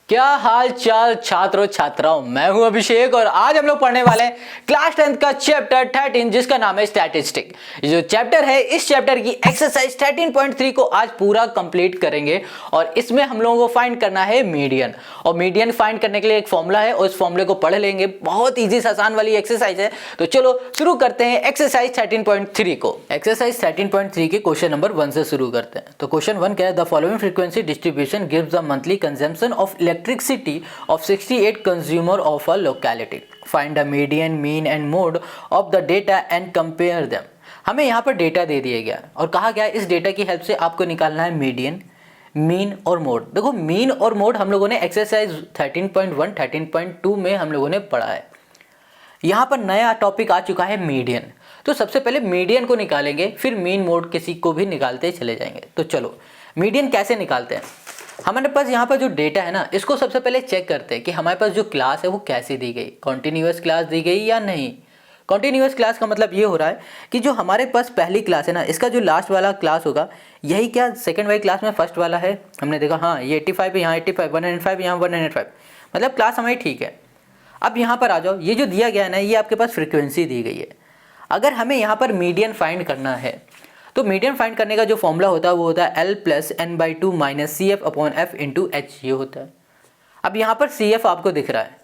क्या हाल चाल छात्रों छात्राओं, मैं हूं अभिषेक और आज हम लोग पढ़ने वाले हैं क्लास 10th का चैप्टर 13 जिसका नाम है स्टैटिस्टिक। ये जो चैप्टर है, इस चैप्टर की एक्सरसाइज 13.3 को आज पूरा कंप्लीट करेंगे और इसमें हम लोगों को फाइंड करना है मीडियन। और मीडियन फाइंड करने के लिए एक फॉर्मूला है और उस फॉर्मूले को पढ़ लेंगे। बहुत ईजी आसान वाली एक्सरसाइज है। तो चलो शुरू करते हैं एक्सरसाइज 13.3 को। एक्सरसाइज 13.3 के क्वेश्चन नंबर 1 से शुरू करते हैं। तो क्वेश्चन 1 क्या है? The following frequency distribution gives the monthly consumption of electricity of 68 consumer of a locality. Find the median, mean and mode of the data and compare them. हमें यहाँ पर डेटा दे दिया गया और कहा गया इस डेटा की हेल्प से आपको निकालना है मीडियन, मीन और मोड। देखो मीन और मोड हम लोगों ने एक्सरसाइज 13.1 13.2 में हम लोगों ने पढ़ा है। यहाँ पर नया टॉपिक आ चुका है मीडियन। तो सबसे पहले मीडियन को निकालेंगे, फिर मीन मोड किसी को भी निकालते चले जाएंगे। तो चलो मीडियन कैसे निकालते हैं। हमारे पास यहाँ पर जो डेटा है ना, इसको सबसे पहले चेक करते हैं कि हमारे पास जो क्लास है वो कैसी दी गई, कॉन्टिन्यूअस क्लास दी गई या नहीं। कॉन्टिन्यूअस क्लास का मतलब ये हो रहा है कि जो हमारे पास पहली क्लास है ना, इसका जो लास्ट वाला क्लास होगा यही क्या सेकंड वाली क्लास में फर्स्ट वाला है। हमने देखा हाँ ये 85 है, यहाँ 85, 105 यहाँ 105, मतलब क्लास हमारी ठीक है। अब यहाँ पर आ जाओ, ये जो दिया गया है ना, ये आपके पास फ्रिक्वेंसी दी गई है। अगर हमें यहाँ पर मीडियन फाइंड करना है तो मीडियन फाइंड करने का जो फॉर्मूला होता है वो होता है L plus n/2 minus CF/F into H, ये होता है। अब यहाँ पर CF आपको दिख रहा है।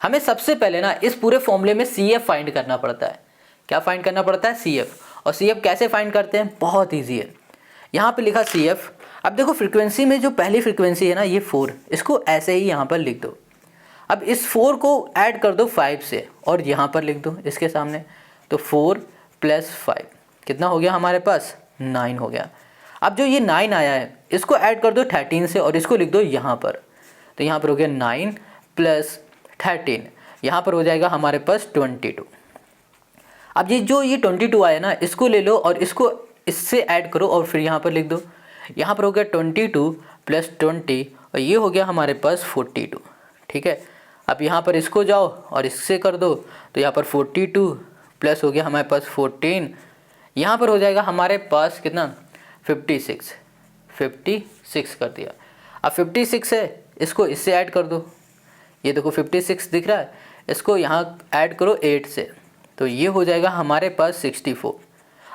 हमें सबसे पहले ना इस पूरे फॉर्मूले में CF फाइंड करना पड़ता है। क्या फाइंड करना पड़ता है? CF। और CF कैसे फाइंड करते हैं? बहुत ईजी है। यहाँ पर लिखा CF। अब देखो फ्रिक्वेंसी में जो पहली फ्रिक्वेंसी है ना, ये 4, इसको ऐसे ही यहाँ पर लिख दो। अब इस 4 को ऐड कर दो 5 से और यहाँ पर लिख दो इसके सामने। तो 4 प्लस 5 कितना हो गया हमारे पास? 9 हो गया। अब जो ये 9 आया है इसको ऐड कर दो 13 से और इसको लिख दो यहाँ पर। तो यहाँ पर हो गया 9 प्लस 13, यहाँ पर हो जाएगा हमारे पास 22। अब ये जो ये 22 आया ना, इसको ले लो और इसको इससे ऐड करो और फिर यहाँ पर लिख दो। यहाँ पर हो गया 22 प्लस 20 और ये हो गया हमारे पास 42। ठीक है। अब यहाँ पर इसको जाओ और इससे कर दो, तो यहाँ पर 42 प्लस हो गया हमारे पास 14, यहाँ पर हो जाएगा हमारे पास कितना? 56 कर दिया। अब 56 है, इसको इससे ऐड कर दो। ये देखो 56 दिख रहा है, इसको यहाँ ऐड करो 8 से, तो ये हो जाएगा हमारे पास 64।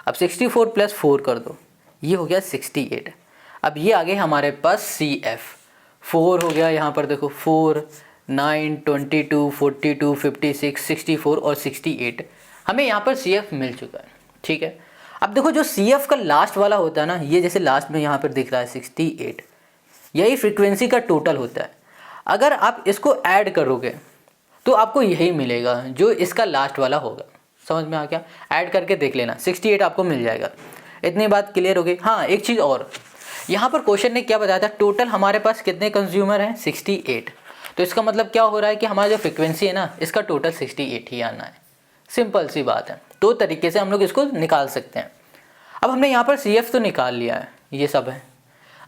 अब 64 प्लस 4 कर दो, ये हो गया 68। अब ये आ गए हमारे पास CF। 4 हो गया यहाँ पर देखो, 4, 9, 22, 42, 56, 64 और 68। हमें यहाँ पर CF मिल चुका है। ठीक है। अब देखो जो CF का लास्ट वाला होता है ना, ये जैसे लास्ट में यहाँ पर दिख रहा है 68, यही फ्रीक्वेंसी का टोटल होता है। अगर आप इसको ऐड करोगे तो आपको यही मिलेगा जो इसका लास्ट वाला होगा। समझ में आ गया? ऐड करके देख लेना, 68 आपको मिल जाएगा। इतनी बात क्लियर हो गई। हाँ एक चीज़ और, यहाँ पर क्वेश्चन ने क्या बताया था? टोटल हमारे पास कितने कंज्यूमर हैं? 68। तो इसका मतलब क्या हो रहा है कि हमारा जो फ्रिक्वेंसी है ना, इसका टोटल 68 ही आना है। सिंपल सी बात है। 2 तरीके से हम लोग इसको निकाल सकते हैं। अब हमने यहाँ पर CF तो निकाल लिया है, ये सब है।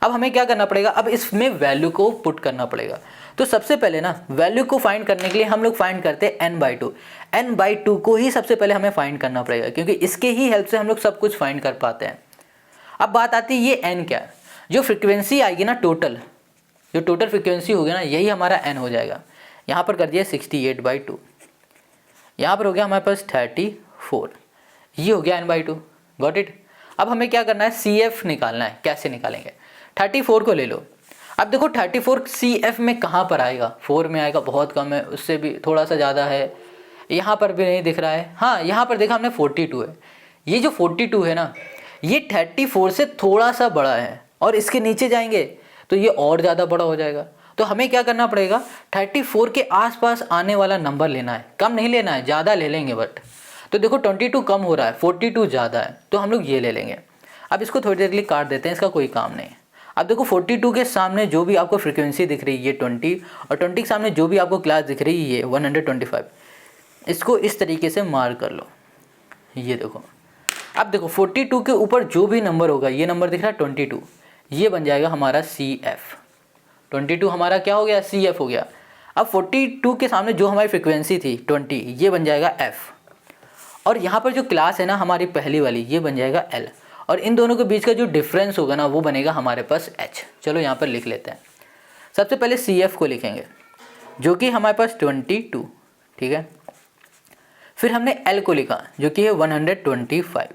अब हमें क्या करना पड़ेगा? अब इसमें वैल्यू को पुट करना पड़ेगा। तो सबसे पहले ना वैल्यू को फाइंड करने के लिए हम लोग फाइंड करते हैं n/2। n/2 को ही सबसे पहले हमें फाइंड करना पड़ेगा, क्योंकि इसके ही हेल्प से हम लोग सब कुछ फाइंड कर पाते हैं। अब बात आती है ये n क्या है? जो फ्रिक्वेंसी आएगी ना, टोटल जो टोटल फ्रिक्वेंसी होगी ना, यही हमारा n हो जाएगा। यहाँ पर कर दिया 68/2, यहाँ पर हो गया हमारे पास 34, ये हो गया n/2। Got it? अब हमें क्या करना है? CF निकालना है। कैसे निकालेंगे? 34 को ले लो। अब देखो 34 CF में कहाँ पर आएगा? 4 में आएगा, बहुत कम है, उससे भी थोड़ा सा ज़्यादा है। यहाँ पर भी नहीं दिख रहा है। हाँ यहाँ पर देखा हमने 42 है। ये जो 42 है ना, ये 34 से थोड़ा सा बड़ा है और इसके नीचे जाएंगे तो ये और ज़्यादा बड़ा हो जाएगा। तो हमें क्या करना पड़ेगा? 34 के आसपास आने वाला नंबर लेना है। कम नहीं लेना है, ज़्यादा ले लेंगे बट। तो देखो 22 कम हो रहा है, 42 ज़्यादा है, तो हम लोग ये ले लेंगे। अब इसको थोड़ी देर के लिए काट देते हैं, इसका कोई काम नहीं है। अब देखो 42 के सामने जो भी आपको फ्रीक्वेंसी दिख रही है ये 20, और 20 के सामने जो भी आपको क्लास दिख रही है ये 125। इसको इस तरीके से मार्क कर लो, ये देखो। अब देखो 42 के ऊपर जो भी नंबर होगा, ये नंबर दिख रहा है 22, ये बन जाएगा हमारा CF। 22 हमारा क्या हो गया? CF हो गया। अब 42 के सामने जो हमारी फ्रिक्वेंसी थी 20, ये बन जाएगा F। और यहाँ पर जो क्लास है ना हमारी पहली वाली, ये बन जाएगा L। और इन दोनों के बीच का जो डिफरेंस होगा ना, वो बनेगा हमारे पास H। चलो यहाँ पर लिख लेते हैं। सबसे पहले CF को लिखेंगे जो कि हमारे पास 22, ठीक है। फिर हमने L को लिखा जो कि है 125।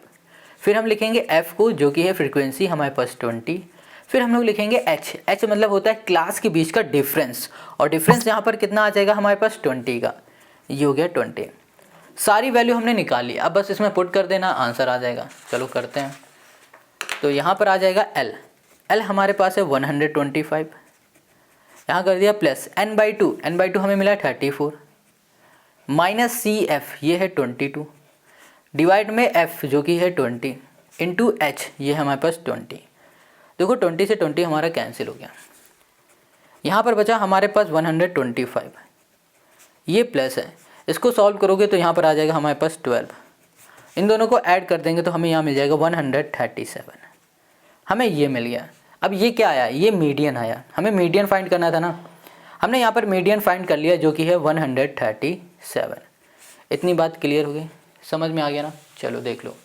फिर हम लिखेंगे F को जो कि है फ्रीक्वेंसी हमारे पास 20। फिर हम लोग लिखेंगे H मतलब होता है क्लास के बीच का डिफरेंस, और डिफरेंस यहाँ पर कितना आ जाएगा हमारे पास 20 का, ये हो गया 20। सारी वैल्यू हमने निकाल ली, अब बस इसमें पुट कर देना, आंसर आ जाएगा। चलो करते हैं। तो यहाँ पर आ जाएगा L हमारे पास है 125, यहाँ कर दिया प्लस n/2 हमें मिला 34, माइनस CF ये है 22, डिवाइड में F जो कि है 20 इंटू H ये है हमारे पास 20। देखो 20 से 20 हमारा कैंसिल हो गया। यहाँ पर बचा हमारे पास 125, ये प्लस है, इसको सॉल्व करोगे तो यहाँ पर आ जाएगा हमारे पास 12। इन दोनों को ऐड कर देंगे तो हमें यहाँ मिल जाएगा 137, हमें ये मिल गया। अब ये क्या आया, ये मीडियन आया, हमें मीडियन फाइंड करना था ना, हमने यहाँ पर मीडियन फाइंड कर लिया जो कि है 137। इतनी बात क्लियर हो गई, समझ में आ गया ना। चलो देख लो,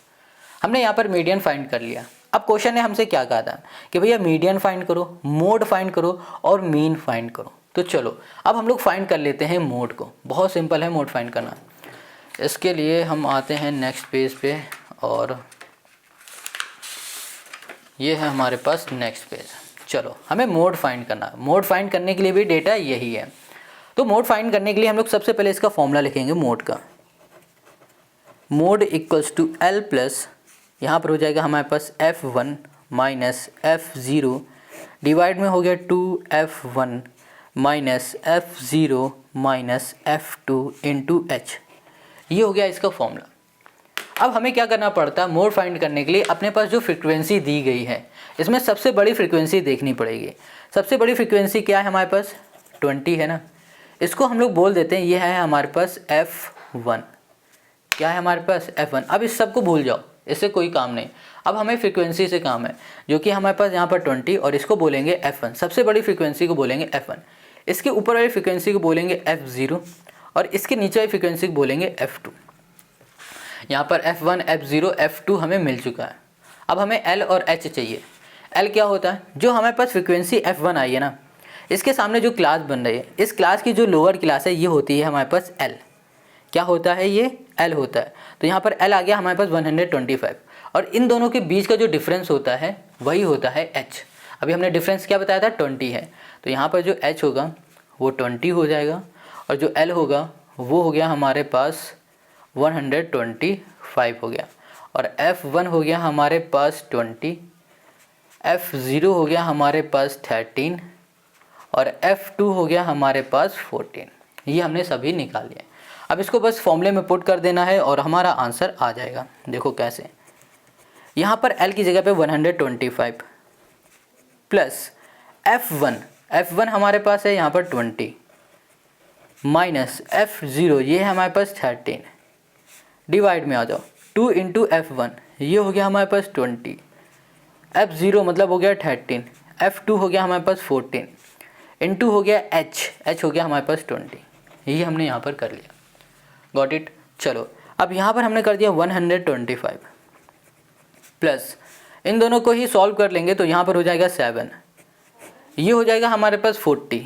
हमने यहाँ पर मीडियन फाइंड कर लिया। अब क्वेश्चन ने हमसे क्या कहा था कि भैया मीडियन फाइंड करो, मोड फाइंड करो और मीन फाइंड करो। तो चलो अब हम लोग फाइंड कर लेते हैं मोड को, बहुत सिंपल है मोड फाइंड करना। इसके लिए हम आते हैं नेक्स्ट पेज पे, और ये है हमारे पास नेक्स्ट पेज। चलो हमें मोड फाइंड करना है, मोड फाइंड करने के लिए भी डेटा यही है। तो मोड फाइंड करने के लिए हम लोग सबसे पहले इसका फॉर्मूला लिखेंगे मोड का। Mode equals to L plus, यहाँ पर हो जाएगा हमारे पास F1 माइनस F0 डिवाइड में हो गया 2F1 minus F0 minus F2 into H, ये हो गया इसका फॉर्मूला। अब हमें क्या करना पड़ता है मोड फाइंड करने के लिए, अपने पास जो फ्रीक्वेंसी दी गई है इसमें सबसे बड़ी फ्रीक्वेंसी देखनी पड़ेगी। सबसे बड़ी फ्रीक्वेंसी क्या है हमारे पास, 20 है ना, इसको हम लोग बोल देते हैं ये है हमारे पास F1। क्या है हमारे पास F1। अब इस सब को भूल जाओ, इससे कोई काम नहीं। अब हमें फ्रीक्वेंसी से काम है जो कि हमारे पास यहाँ पर 20, और इसको बोलेंगे F1, सबसे बड़ी फ्रीक्वेंसी को बोलेंगे F1। इसके ऊपर वाली फ्रीक्वेंसी को बोलेंगे F0, और इसके नीचे वाली फ्रीक्वेंसी को बोलेंगे F2। यहाँ पर F1 F0 F2 हमें मिल चुका है। अब हमें L और H चाहिए। L क्या होता है, जो हमारे पास फ्रीक्वेंसी F1 आई है ना, इसके सामने जो क्लास बन रही है, इस क्लास की जो लोअर क्लास है ये होती है हमारे पास L। क्या होता है ये, L होता है। तो यहाँ पर L आ गया हमारे पास 125, और इन दोनों के बीच का जो डिफरेंस होता है वही होता है H। अभी हमने डिफरेंस क्या बताया था, 20 है, तो यहाँ पर जो H होगा वो 20 हो जाएगा, और जो L होगा वो हो गया हमारे पास 125 हो गया, और F1 हो गया हमारे पास 20, F0 हो गया हमारे पास 13, और F2 हो गया हमारे पास 14। ये हमने सभी निकाल लिया। अब इसको बस फॉर्मूले में पुट कर देना है और हमारा आंसर आ जाएगा। देखो कैसे, यहाँ पर L की जगह पे 125 प्लस F1 हमारे पास है यहाँ पर 20 माइनस F0 ये है हमारे पास 13, डिवाइड में आ जाओ 2 इंटू F1 ये हो गया हमारे पास 20, F0 मतलब हो गया 13, F2 हो गया हमारे पास 14 इंटू हो गया H हो गया हमारे पास 20। ये हमने यहाँ पर कर लिया, गॉट इट। चलो अब यहाँ पर हमने कर दिया 125 प्लस, इन दोनों को ही सॉल्व कर लेंगे तो यहाँ पर हो जाएगा 7, ये हो जाएगा हमारे पास 40,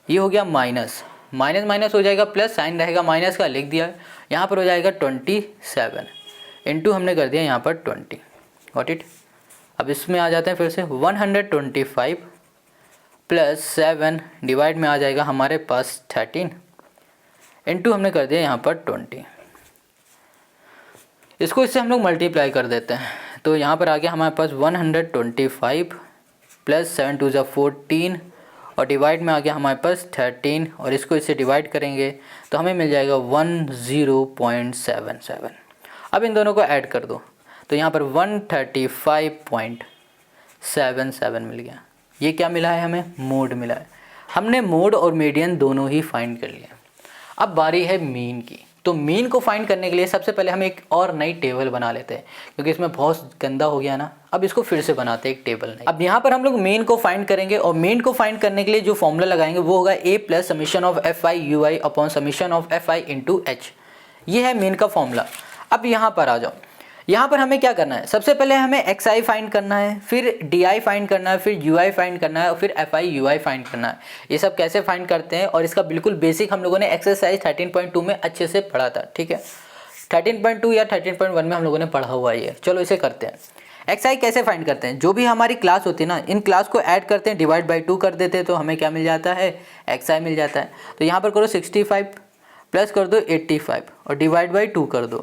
ये हो गया माइनस माइनस हो जाएगा प्लस, साइन रहेगा माइनस का, लिख दिया। यहाँ पर हो जाएगा 27 इंटू हमने कर दिया यहाँ पर 20, गॉट इट। अब इसमें आ जाते हैं फिर से 125 प्लस 7 डिवाइड में आ जाएगा हमारे पास 13 इंटू हमने कर दिया यहाँ पर 20। इसको इससे हम लोग मल्टीप्लाई कर देते हैं, तो यहाँ पर आ गया हमारे पास 125 प्लस 7 2 14 और डिवाइड में आ गया हमारे पास 13, और इसको इससे डिवाइड करेंगे तो हमें मिल जाएगा 10.77। अब इन दोनों को ऐड कर दो तो यहाँ पर 135.77 मिल गया। ये क्या मिला है, हमें मोड मिला है। हमने मोड और मीडियन दोनों ही फाइंड कर लिया। अब बारी है मीन की। तो मीन को फाइंड करने के लिए सबसे पहले हम एक और नई टेबल बना लेते हैं, क्योंकि इसमें बहुत गंदा हो गया ना। अब इसको फिर से बनाते हैं एक टेबल नई। अब यहाँ पर हम लोग मीन को फाइंड करेंगे, और मीन को फाइंड करने के लिए जो फॉर्मूला लगाएंगे वो होगा a plus summation of fi ui upon summation of fi into h। ये है मीन का फॉर्मूला। अब यहाँ पर आ जाओ, यहाँ पर हमें क्या करना है, सबसे पहले हमें एक्स आई फाइंड करना है, फिर डी आई फाइंड करना है, फिर यू आई फाइंड करना है और फिर F I you I find करना है। ये सब कैसे फाइंड करते हैं और इसका बिल्कुल बेसिक हम लोगों ने एक्सरसाइज 13.2 में अच्छे से पढ़ा था, ठीक है। 13.2 या 13.1 में हम लोगों ने पढ़ा हुआ है ये। चलो इसे करते हैं। एक्स आई कैसे फाइंड करते हैं, जो भी हमारी क्लास होती है ना, इन क्लास को ऐड करते हैं, डिवाइड बाई 2 कर देते हैं, तो हमें क्या मिल जाता है, एक्स आई मिल जाता है। तो यहाँ पर करो 65 प्लस कर दो 85 और डिवाइड बाई 2 कर दो,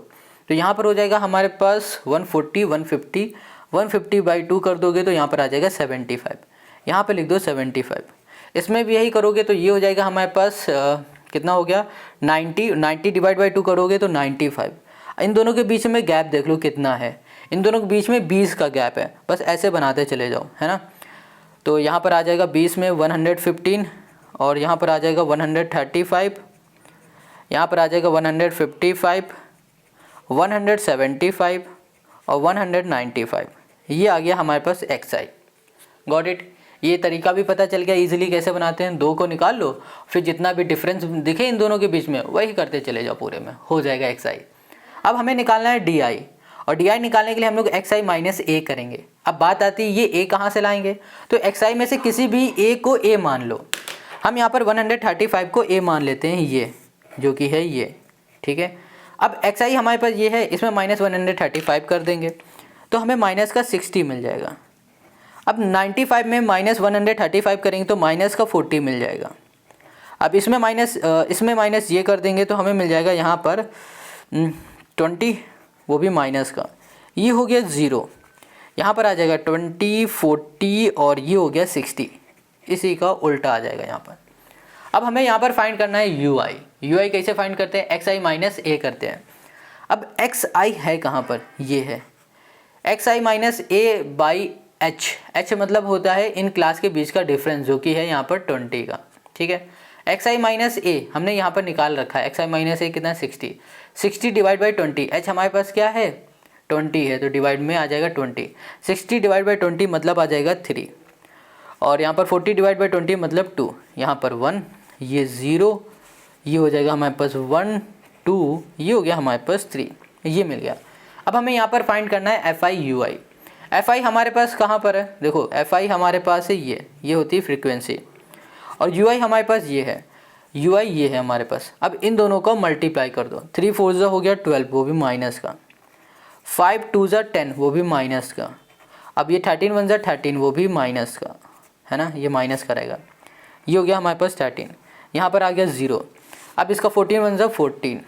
तो यहाँ पर हो जाएगा हमारे पास 140 150 150 बाई 2 कर दोगे तो यहाँ पर आ जाएगा 75। यहाँ पर लिख दो 75। इसमें भी यही करोगे तो ये हो जाएगा हमारे पास कितना हो गया 90 डिवाइड बाई 2 करोगे तो 95। इन दोनों के बीच में गैप देख लो कितना है, इन दोनों के बीच में 20 का गैप है, बस ऐसे बनाते चले जाओ, है ना। तो यहाँ पर आ जाएगा 20 में 115 और यहाँ पर आ जाएगा 135, यहाँ पर आ जाएगा 155 175 और 195। ये आ गया हमारे पास एक्स आई। Got it. ये तरीका भी पता चल गया इजीली कैसे बनाते हैं। 2 को निकाल लो, फिर जितना भी डिफरेंस दिखे इन दोनों के बीच में वही करते चले जाओ, पूरे में हो जाएगा एक्स आई। अब हमें निकालना है डी आई, और डी आई निकालने के लिए हम लोग एक्स आई माइनस ए करेंगे। अब बात आती है ये ए कहाँ से लाएंगे, तो एक्स आई में से किसी भी ए को ए मान लो। हम यहाँ पर 135 को ए मान लेते हैं, ये जो कि है ये, ठीक है। अब एक्स आई हमारे पास ये है, इसमें माइनस 135 कर देंगे तो हमें माइनस का 60 मिल जाएगा। अब 95 में माइनस 135 करेंगे तो माइनस का 40 मिल जाएगा। अब इसमें माइनस ये कर देंगे तो हमें मिल जाएगा यहाँ पर 20, वो भी माइनस का, ये हो गया 0। यहाँ पर आ जाएगा 20 40 और ये हो गया 60, इसी का उल्टा आ जाएगा यहाँ पर। अब हमें यहाँ पर फाइंड करना है यू आई। यू आई कैसे फाइंड करते हैं, एक्स आई माइनस ए करते हैं। अब एक्स आई है कहाँ पर, ये है x I minus A by H. H मतलब होता है इन क्लास के बीच का डिफरेंस, जो कि है यहाँ पर 20 का, ठीक है। एक्स आई माइनस ए हमने यहाँ पर निकाल रखा है, एक्स आई माइनस ए कितना 60 डिवाइड बाई 20। एच हमारे पास क्या है 20 है, तो डिवाइड में आ जाएगा 20। 60 डिवाइड बाई 20 मतलब आ जाएगा 3, और यहाँ पर 40 डिवाइड बाई 20 मतलब 2, यहाँ पर 1, ये 0, ये हो जाएगा हमारे पास 1 2, ये हो गया हमारे पास 3, ये मिल गया। अब हमें यहाँ पर फाइंड करना है F I you I. F I हमारे पास कहाँ पर है, देखो एफ आई हमारे पास है ये होती है फ्रीक्वेंसी, और यू आई हमारे पास ये है, यू आई ये है हमारे पास। अब इन दोनों को मल्टीप्लाई कर दो, 3 4 हो गया 12, वो भी माइनस का, 5 2 10, वो भी माइनस का। अब ये 13 1 13, वो भी माइनस का, है ना, ये माइनस करेगा, ये हो गया हमारे पास 13। यहाँ पर आ गया 0। अब इसका 14 1 14,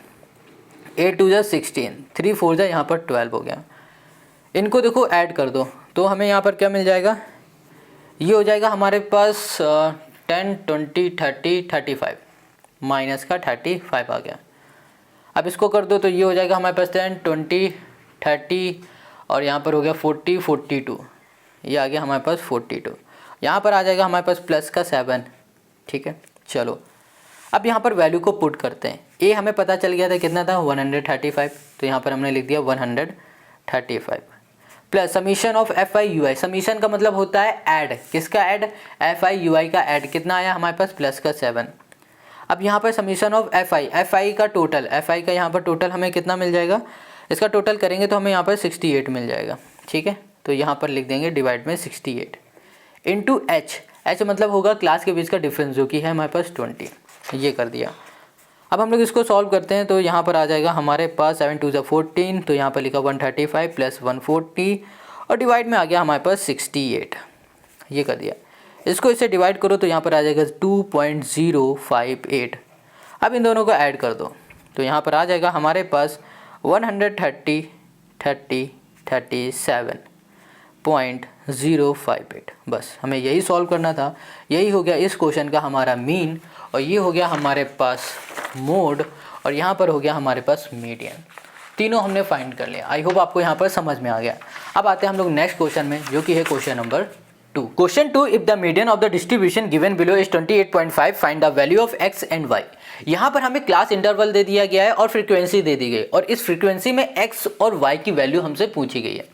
8 2 16, 3 4 यहाँ पर 12 हो गया। इनको देखो ऐड कर दो तो हमें यहाँ पर क्या मिल जाएगा, ये हो जाएगा हमारे पास 10 20 30 35, माइनस का 35 आ गया। अब इसको कर दो तो ये हो जाएगा हमारे पास 10 20 30 और यहाँ पर हो गया 40 42, ये आ गया हमारे पास 42। यहाँ पर आ जाएगा हमारे पास प्लस का 7, ठीक है। चलो अब यहाँ पर वैल्यू को पुट करते हैं। ए हमें पता चल गया था कितना था 135, तो यहाँ पर हमने लिख दिया 135 plus summation of F I you I. Summation का मतलब होता है ऐड, किसका ऐड, एफ आई यू आई का ऐड। कितना आया हमारे पास प्लस का 7। अब यहाँ पर समीशन ऑफ एफ आई का टोटल, एफ आई का यहाँ पर टोटल हमें कितना मिल जाएगा, इसका टोटल करेंगे तो हमें यहाँ पर 68 मिल जाएगा, ठीक है। तो यहाँ पर लिख देंगे डिवाइड में 68 इंटू एच। एच मतलब होगा क्लास के बीच का डिफरेंस, जो कि है हमारे पास 20, ये कर दिया। अब हम लोग इसको सॉल्व करते हैं तो यहाँ पर आ जाएगा हमारे पास 7 2 14, तो यहाँ पर लिखा 135 प्लस 140 और डिवाइड में आ गया हमारे पास 68, ये कर दिया। इसको इससे डिवाइड करो तो यहाँ पर आ जाएगा 2.058। अब इन दोनों को ऐड कर दो तो यहाँ पर आ जाएगा हमारे पास 137.058। बस हमें यही सॉल्व करना था। यही हो गया इस क्वेश्चन का हमारा मीन, और ये हो गया हमारे पास मोड, और यहाँ पर हो गया हमारे पास मीडियन। तीनों हमने फाइंड कर लिया। आई होप आपको यहाँ पर समझ में आ गया। अब आते हैं हम लोग नेक्स्ट क्वेश्चन में, जो कि है question number 2। Question 2, if the median of the distribution given below is 28.5, find the value of X and Y. यहाँ पर हमें क्लास इंटरवल दे दिया गया है और फ्रीक्वेंसी दे दी गई, और इस फ्रीक्वेंसी में एक्स और वाई की वैल्यू हमसे पूछी गई है।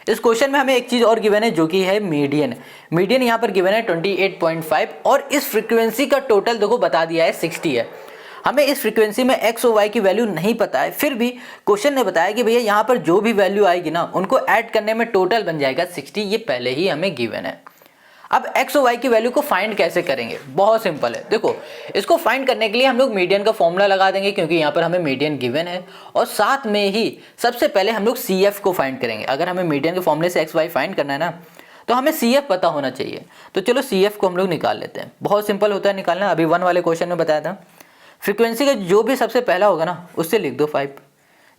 इस क्वेश्चन में हमें एक चीज और गिवन है, जो कि है मीडियन। मीडियन यहाँ पर गिवन है 28.5 और इस फ्रीक्वेंसी का टोटल देखो बता दिया है 60 है। हमें इस फ्रीक्वेंसी में एक्स और वाई की वैल्यू नहीं पता है, फिर भी क्वेश्चन ने बताया कि भैया यहाँ पर जो भी वैल्यू आएगी ना उनको ऐड करने में टोटल बन जाएगा 60, ये पहले ही हमें गिवन है। अब एक्स और वाई की वैल्यू को फाइंड कैसे करेंगे, बहुत सिंपल है। देखो इसको फाइंड करने के लिए हम लोग मीडियन का फॉर्मूला लगा देंगे, क्योंकि यहाँ पर हमें मीडियन गिवन है, और साथ में ही सबसे पहले हम लोग सी एफ को फाइंड करेंगे। अगर हमें मीडियन के फॉर्मूले से एक्स वाई फाइंड करना है ना, तो हमें सी एफ पता होना चाहिए। तो चलो सी एफ को हम लोग निकाल लेते हैं, बहुत सिंपल होता है निकालना। अभी 1 वाले क्वेश्चन में बताया था, फ्रीक्वेंसी का जो भी सबसे पहला होगा ना उससे लिख दो 5।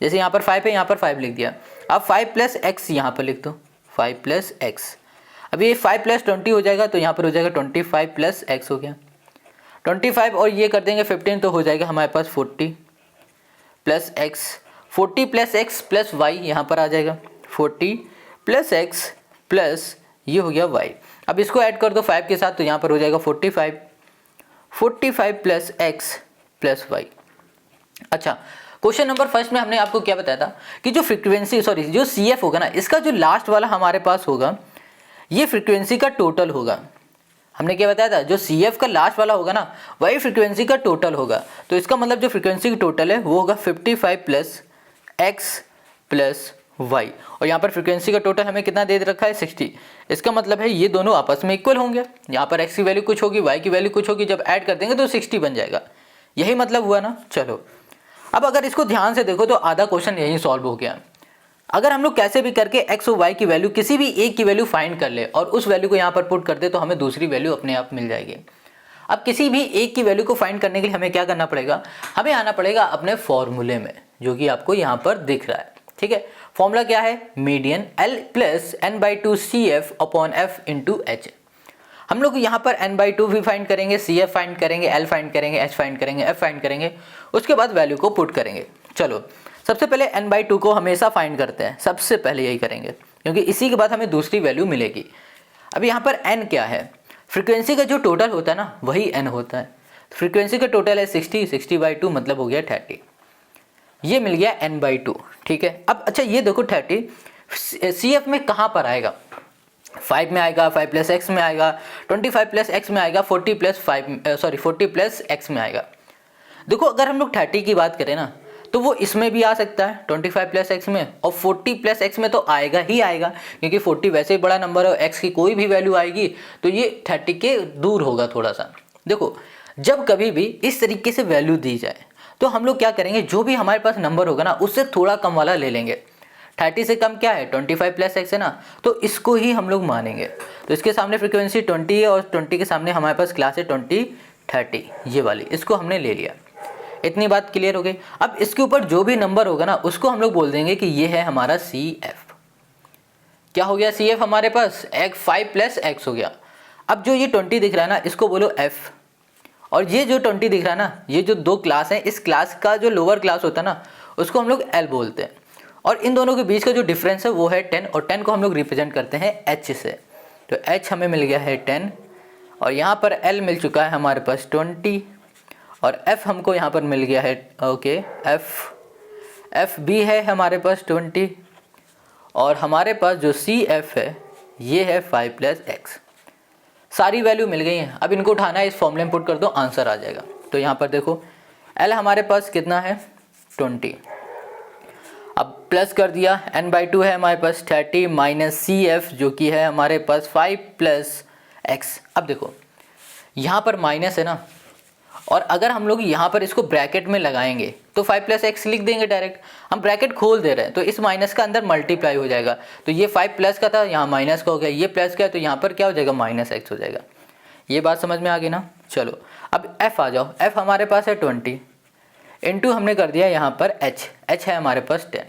जैसे यहाँ पर 5 है, यहाँ पर 5 लिख दिया। अब 5 प्लस एक्स यहाँ पर लिख दो, 5 प्लस एक्स। अब ये 5 प्लस 20 हो जाएगा, तो यहाँ पर हो जाएगा 25 प्लस एक्स हो गया 25, और ये कर देंगे 15, तो हो जाएगा हमारे पास 40 plus X. 40 plus X plus Y यहाँ पर आ जाएगा, 40 प्लस एक्स प्लस ये हो गया वाई। अब इसको ऐड कर दो 5 के साथ, तो यहाँ पर हो जाएगा 45 प्लस एक्स प्लस वाई। अच्छा, क्वेश्चन नंबर फर्स्ट में हमने आपको क्या बताया था कि जो फ्रीक्वेंसी जो सी एफ होगा ना, इसका जो लास्ट वाला हमारे पास होगा ये फ्रीक्वेंसी का टोटल होगा। हमने क्या बताया था, जो सी एफ का लास्ट वाला होगा ना वही फ्रीक्वेंसी का टोटल होगा। तो इसका मतलब जो फ्रीक्वेंसी का टोटल है वो होगा 55 प्लस एक्स प्लस वाई, और यहाँ पर फ्रीक्वेंसी का टोटल हमें कितना दे रखा है 60। इसका मतलब है ये दोनों आपस में इक्वल होंगे। यहाँ पर एक्स की वैल्यू कुछ होगी, वाई की वैल्यू कुछ होगी, जब ऐड कर देंगे तो 60 बन जाएगा। यही मतलब हुआ ना। चलो अब अगर इसको ध्यान से देखो तो आधा क्वेश्चन यही सॉल्व हो गया। अगर हम लोग कैसे भी करके एक्स और वाई की वैल्यू किसी भी एक की वैल्यू फाइंड कर ले और उस वैल्यू को यहाँ पर पुट कर दे, तो हमें दूसरी वैल्यू अपने आप मिल जाएगी। अब किसी भी एक की वैल्यू को फाइंड करने के लिए हमें क्या करना पड़ेगा, हमें आना पड़ेगा अपने फॉर्मूले में, जो कि आपको यहाँ पर दिख रहा है। ठीक है, फॉर्मूला क्या है, median L plus n/2 CF upon F into H। हम लोग यहाँ पर n/2 भी फाइंड करेंगे, CF फाइंड करेंगे, L फाइंड करेंगे, H फाइंड करेंगे, F फाइंड करेंगे, उसके बाद वैल्यू को पुट करेंगे। चलो सबसे पहले n/2 को हमेशा फाइंड करते हैं, सबसे पहले यही करेंगे, क्योंकि इसी के बाद हमें दूसरी वैल्यू मिलेगी। अब यहाँ पर n क्या है, फ्रीक्वेंसी का जो टोटल होता है ना वही n होता है। फ्रीक्वेंसी का टोटल है 60/2 मतलब हो गया 30, ये मिल गया n/2। ठीक है, अब अच्छा ये देखो 30 CF में कहाँ पर आएगा, 5 में आएगा, 5 प्लस एक्स में आएगा, 25 प्लस एक्स में आएगा, 40 प्लस एक्स में आएगा। देखो अगर हम लोग 30 की बात करें ना तो वो इसमें भी आ सकता है 25 प्लस एक्स में, और 40 प्लस एक्स में तो आएगा ही आएगा, क्योंकि 40 वैसे ही बड़ा नंबर है, एक्स की कोई भी वैल्यू आएगी तो ये 30 के दूर होगा थोड़ा सा। देखो जब कभी भी इस तरीके से वैल्यू दी जाए तो हम लोग क्या करेंगे, जो भी हमारे पास नंबर होगा ना उससे थोड़ा कम वाला ले लेंगे। 30 से कम क्या है, 25 प्लस एक्स है ना, तो इसको ही हम लोग मानेंगे। तो इसके सामने फ्रीक्वेंसी 20 है और 20 के सामने हमारे पास क्लास है 20 30, ये वाली, इसको हमने ले लिया। इतनी बात क्लियर हो गई। अब इसके ऊपर जो भी नंबर होगा ना उसको हम लोग बोल देंगे कि ये है हमारा सी एफ। क्या हो गया सी एफ हमारे पास, 5 प्लस एक्स हो गया। अब जो ये 20 दिख रहा है ना इसको बोलो एफ, और ये जो 20 दिख रहा है ना, ये जो दो क्लास हैं, इस क्लास का जो लोअर क्लास होता है ना उसको हम लोग एल बोलते हैं, और इन दोनों के बीच का जो डिफरेंस है वो है 10, और 10 को हम लोग रिप्रेजेंट करते हैं एच से। तो एच हमें मिल गया है 10, और यहाँ पर एल मिल चुका है हमारे पास 20, और एफ हमको यहाँ पर मिल गया है ओके एफ भी है हमारे पास 20, और हमारे पास जो सी एफ है ये है 5 प्लस एक्स। सारी वैल्यू मिल गई हैं। अब इनको उठाना है, इस फॉर्मूले में पुट कर दो, आंसर आ जाएगा। तो यहाँ पर देखो एल हमारे पास कितना है 20, अब प्लस कर दिया, n/2 है हमारे पास 30 माइनस सी एफ जो कि है हमारे पास 5 प्लस एक्स। अब देखो यहाँ पर माइनस है ना, और अगर हम लोग यहाँ पर इसको ब्रैकेट में लगाएंगे तो 5 प्लस एक्स लिख देंगे डायरेक्ट। हम ब्रैकेट खोल दे रहे हैं तो इस माइनस का अंदर मल्टीप्लाई हो जाएगा, तो ये 5 प्लस का था, यहाँ माइनस का हो गया, ये प्लस का है तो यहाँ पर क्या हो जाएगा माइनस एक्स हो जाएगा। ये बात समझ में आ गई ना। चलो अब एफ आ जाओ, एफ हमारे पास है 20 इंटू हमने कर दिया यहाँ पर एच है हमारे पास 10।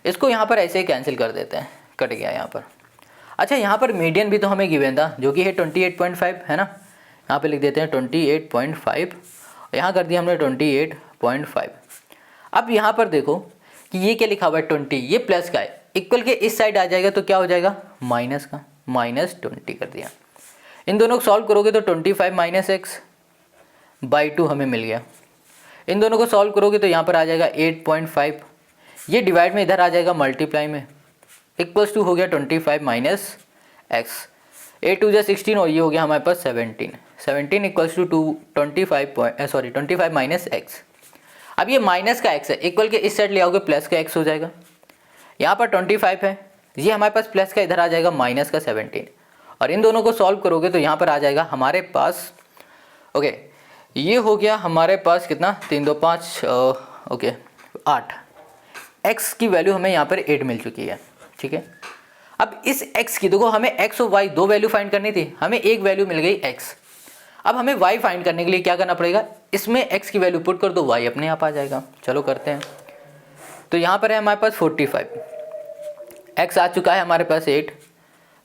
इसको यहाँ पर ऐसे ही कैंसिल कर देते हैं, कट गया यहाँ पर। अच्छा यहाँ पर मीडियन भी तो हमें गिवन था जो कि है 28.5 है ना, यहाँ पे लिख देते हैं 28.5, यहाँ कर दिया हमने 28.5। अब यहाँ पर देखो कि ये क्या लिखा हुआ है 20, ये प्लस का है, इक्वल के इस साइड आ जाएगा तो क्या हो जाएगा माइनस का, -20 कर दिया। इन दोनों को सॉल्व करोगे तो 25 माइनस एक्स बाई 2 हमें मिल गया। इन दोनों को सॉल्व करोगे तो यहाँ पर आ जाएगा 8.5, ये डिवाइड में इधर आ जाएगा मल्टीप्लाई में, इक्वल्स टू हो गया 25 माइनस एक्स, 8 2 16, और ये हो गया हमारे पास 17। 17 इक्वल्स टू 25 माइनस एक्स। अब ये माइनस का एक्स है, इक्वल के इस साइड ले आओगे प्लस का एक्स हो जाएगा। यहाँ पर 25 है, ये हमारे पास प्लस का इधर आ जाएगा माइनस का 17, और इन दोनों को सॉल्व करोगे तो यहाँ पर आ जाएगा हमारे पास, ओके ये हो गया हमारे पास कितना, 3 2 5 ओके 8। एक्स की वैल्यू हमें यहाँ पर 8 मिल चुकी है, ठीक है। अब इस x की देखो, हमें x और y दो वैल्यू फाइंड करनी थी, हमें एक वैल्यू मिल गई x। अब हमें y फाइंड करने के लिए क्या करना पड़ेगा, इसमें x की वैल्यू पुट कर दो, y अपने आप आ जाएगा। चलो करते हैं। तो यहाँ पर है हमारे पास 45, x आ चुका है हमारे पास 8,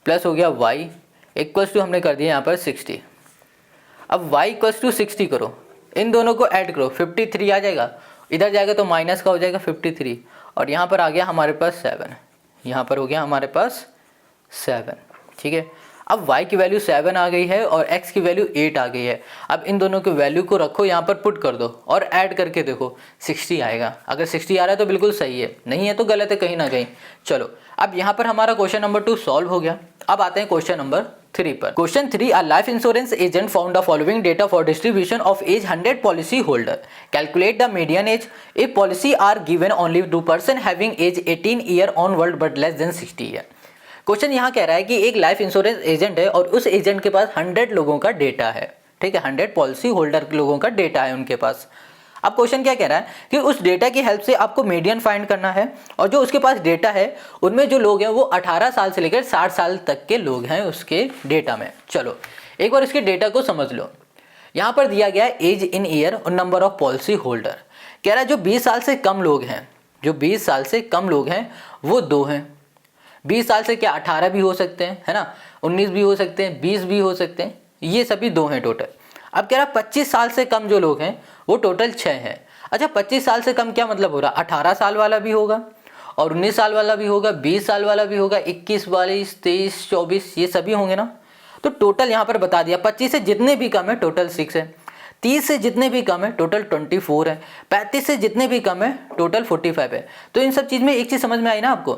प्लस हो गया y इक्वल्स टू हमने कर दिया यहाँ पर 60। अब y इक्वल्स टू 60 करो, इन दोनों को ऐड करो, 53 आ जाएगा, इधर जाएगा तो माइनस का हो जाएगा 53, और यहाँ पर आ गया हमारे पास 7, यहाँ पर हो गया हमारे पास 7, ठीक है। अब y की वैल्यू 7 आ गई है और x की वैल्यू 8 आ गई है। अब इन दोनों की वैल्यू को रखो, यहाँ पर पुट कर दो और ऐड करके देखो 60 आएगा। अगर 60 आ रहा है तो बिल्कुल सही है, नहीं है तो गलत है कहीं ना कहीं। चलो अब यहाँ पर हमारा क्वेश्चन नंबर 2 सॉल्व हो गया। अब आते हैं क्वेश्चन नंबर 3 पर। Question 3, a life insurance agent found the following data for distribution of age 100 policy holder, calculate the median age if policy are given only to person having age 18 year onward but less than 60 year. Question यहाँ कह रहा है कि एक life insurance agent है और उस agent के पास 100 लोगों का डेटा है, ठीक है, 100 पॉलिसी होल्डर लोगों का डेटा है उनके पास। अब क्वेश्चन क्या कह रहा है कि उस डेटा की हेल्प से आपको मीडियन फाइंड करना है, और जो उसके पास डेटा है उनमें जो लोग हैं वो 18 साल से लेकर 60 साल तक के लोग हैं उसके डेटा में। चलो एक बार उसके डेटा को समझ लो। यहाँ पर दिया गया है एज इन ईयर और नंबर ऑफ पॉलिसी होल्डर। कह रहा है जो 20 साल से कम लोग हैं, जो 20 साल से कम लोग हैं वो 2 हैं। 20 साल से क्या 18 भी हो सकते हैं, है ना, 19 भी हो सकते हैं, 20 भी हो सकते हैं, ये सभी 2 हैं टोटल। अब कह रहा 25 साल से कम जो लोग हैं वो टोटल 6 हैं। अच्छा 25 साल से कम क्या मतलब हो रहा, 18 साल वाला भी होगा और 19 साल वाला भी होगा, 20 साल वाला भी होगा, 21, 22, 23, 24 ये सभी होंगे ना। तो टोटल यहाँ पर बता दिया 25 से जितने भी कम है टोटल 6 है, 30 से जितने भी कम है टोटल 24 है, 35 से जितने भी कम है टोटल 45 है। तो इन सब चीज़ में एक चीज़ समझ में आई ना आपको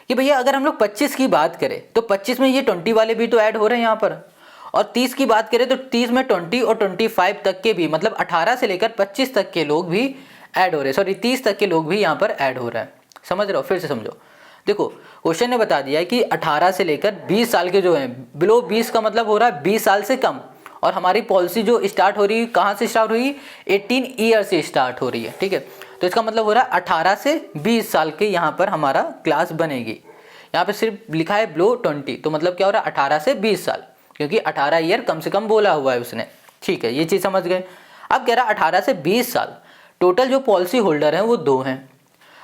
कि भैया अगर हम लोग 25 की बात करें तो 25 में ये 20 वाले भी तो ऐड हो रहे हैं यहाँ पर, और 30 की बात करें तो 30 में 20 और 25 तक के भी, मतलब 18 से लेकर 25 तक के लोग भी ऐड हो रहे हैं, सॉरी 30 तक के लोग भी यहाँ पर ऐड हो रहे हैं। समझ रहे हो, फिर से समझो। देखो क्वेश्चन ने बता दिया है कि 18 से लेकर 20 साल के जो हैं, बिलो 20 का मतलब हो रहा है 20 साल से कम, और हमारी पॉलिसी जो स्टार्ट हो रही है कहाँ से स्टार्ट हुई, 18 ईयर से स्टार्ट हो रही है, ठीक है। तो इसका मतलब हो रहा है 18 से 20 साल के यहाँ पर हमारा क्लास बनेगी। यहाँ पे सिर्फ लिखा है बिलो 20, तो मतलब क्या हो रहा है 18 से 20 साल, क्योंकि 18 ईयर कम से कम बोला हुआ है उसने, ठीक है, ये चीज़ समझ गए। अब कह रहा है 18 से 20 साल टोटल जो पॉलिसी होल्डर हैं वो 2 हैं।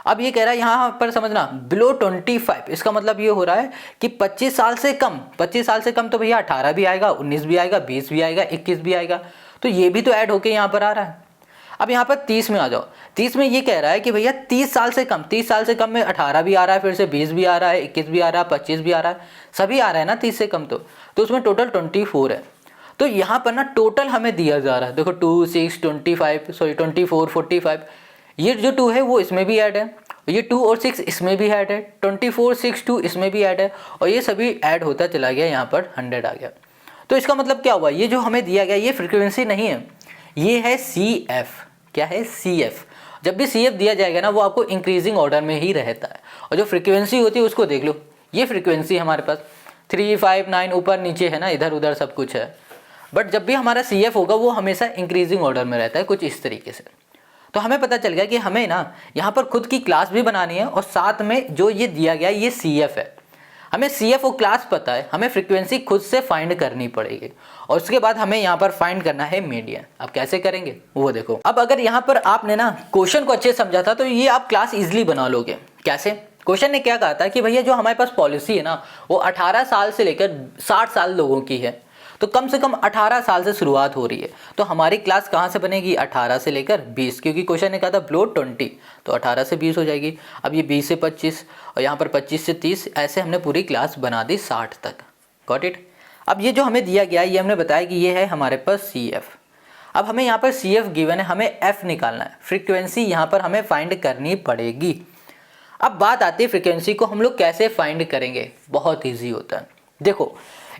अब ये कह रहा है यहाँ पर समझना बिलो 25, इसका मतलब ये हो रहा है कि 25 साल से कम, 25 साल से कम तो भैया 18 भी आएगा, 19 भी आएगा, 20 भी आएगा, 21 भी आएगा, तो ये भी तो ऐड होके यहाँ पर आ रहा है। अब यहाँ पर 30 में आ जाओ। 30 में ये कह रहा है कि भैया 30 साल से कम, 30 साल से कम में 18 भी आ रहा है, फिर से 20 भी आ रहा है, 21 भी आ रहा है, 25 भी आ रहा है, सभी आ रहा है ना 30 से कम, तो उसमें टोटल 24 है। तो यहाँ पर ना टोटल हमें दिया जा रहा है, देखो 2, 6, 25, सॉरी 24, 45, ये जो 2 है वो इसमें भी ऐड है, ये 2 और 6 इसमें भी ऐड है, 24, 6, 2 इसमें भी ऐड है, और ये सभी ऐड होता चला गया, यहाँ पर 100 आ गया। तो इसका मतलब क्या हुआ, ये जो हमें दिया गया ये फ्रीक्वेंसी नहीं है, ये है CF। क्या है, CF। जब भी CF दिया जाएगा ना वो आपको इंक्रीजिंग ऑर्डर में ही रहता है, और जो फ्रीक्वेंसी होती है उसको देख लो, ये फ्रीक्वेंसी हमारे पास 3, 5, 9 ऊपर नीचे है ना, इधर उधर सब कुछ है, बट जब भी हमारा CF होगा वो हमेशा इंक्रीजिंग ऑर्डर में रहता है, कुछ इस तरीके से। तो हमें पता चल गया कि हमें ना यहाँ पर खुद की क्लास भी बनानी है, और साथ में जो ये दिया गया ये CF है, हमें CF और क्लास पता है, हमें फ्रीक्वेंसी खुद से फाइंड करनी पड़ेगी, और उसके बाद हमें यहाँ पर फाइंड करना है मीडियन। अब कैसे करेंगे वो देखो। अब अगर यहाँ पर आपने ना क्वेश्चन को अच्छे से समझा था तो ये आप क्लास इजीली बना लोगे। कैसे, क्वेश्चन ने क्या कहा था कि भैया जो हमारे पास पॉलिसी है ना वो 18 साल से लेकर 60 साल लोगों की है, तो कम से कम 18 साल से शुरुआत हो रही है, तो हमारी क्लास कहाँ से बनेगी, 18 से लेकर 20, क्योंकि क्वेश्चन ने कहा था बिलो 20, तो 18 से 20 हो जाएगी। अब ये 20 से 25 और यहाँ पर 25 से 30, ऐसे हमने पूरी क्लास बना दी 60 तक। Got it. अब ये जो हमें दिया गया ये हमने बताया कि ये है हमारे पास CF। अब हमें यहाँ पर CF गिवन है, हमें F निकालना है, फ्रीक्वेंसी यहाँ पर हमें फाइंड करनी पड़ेगी। अब बात आती है फ्रीक्वेंसी को हम लोग कैसे फाइंड करेंगे, बहुत ईजी होता है। देखो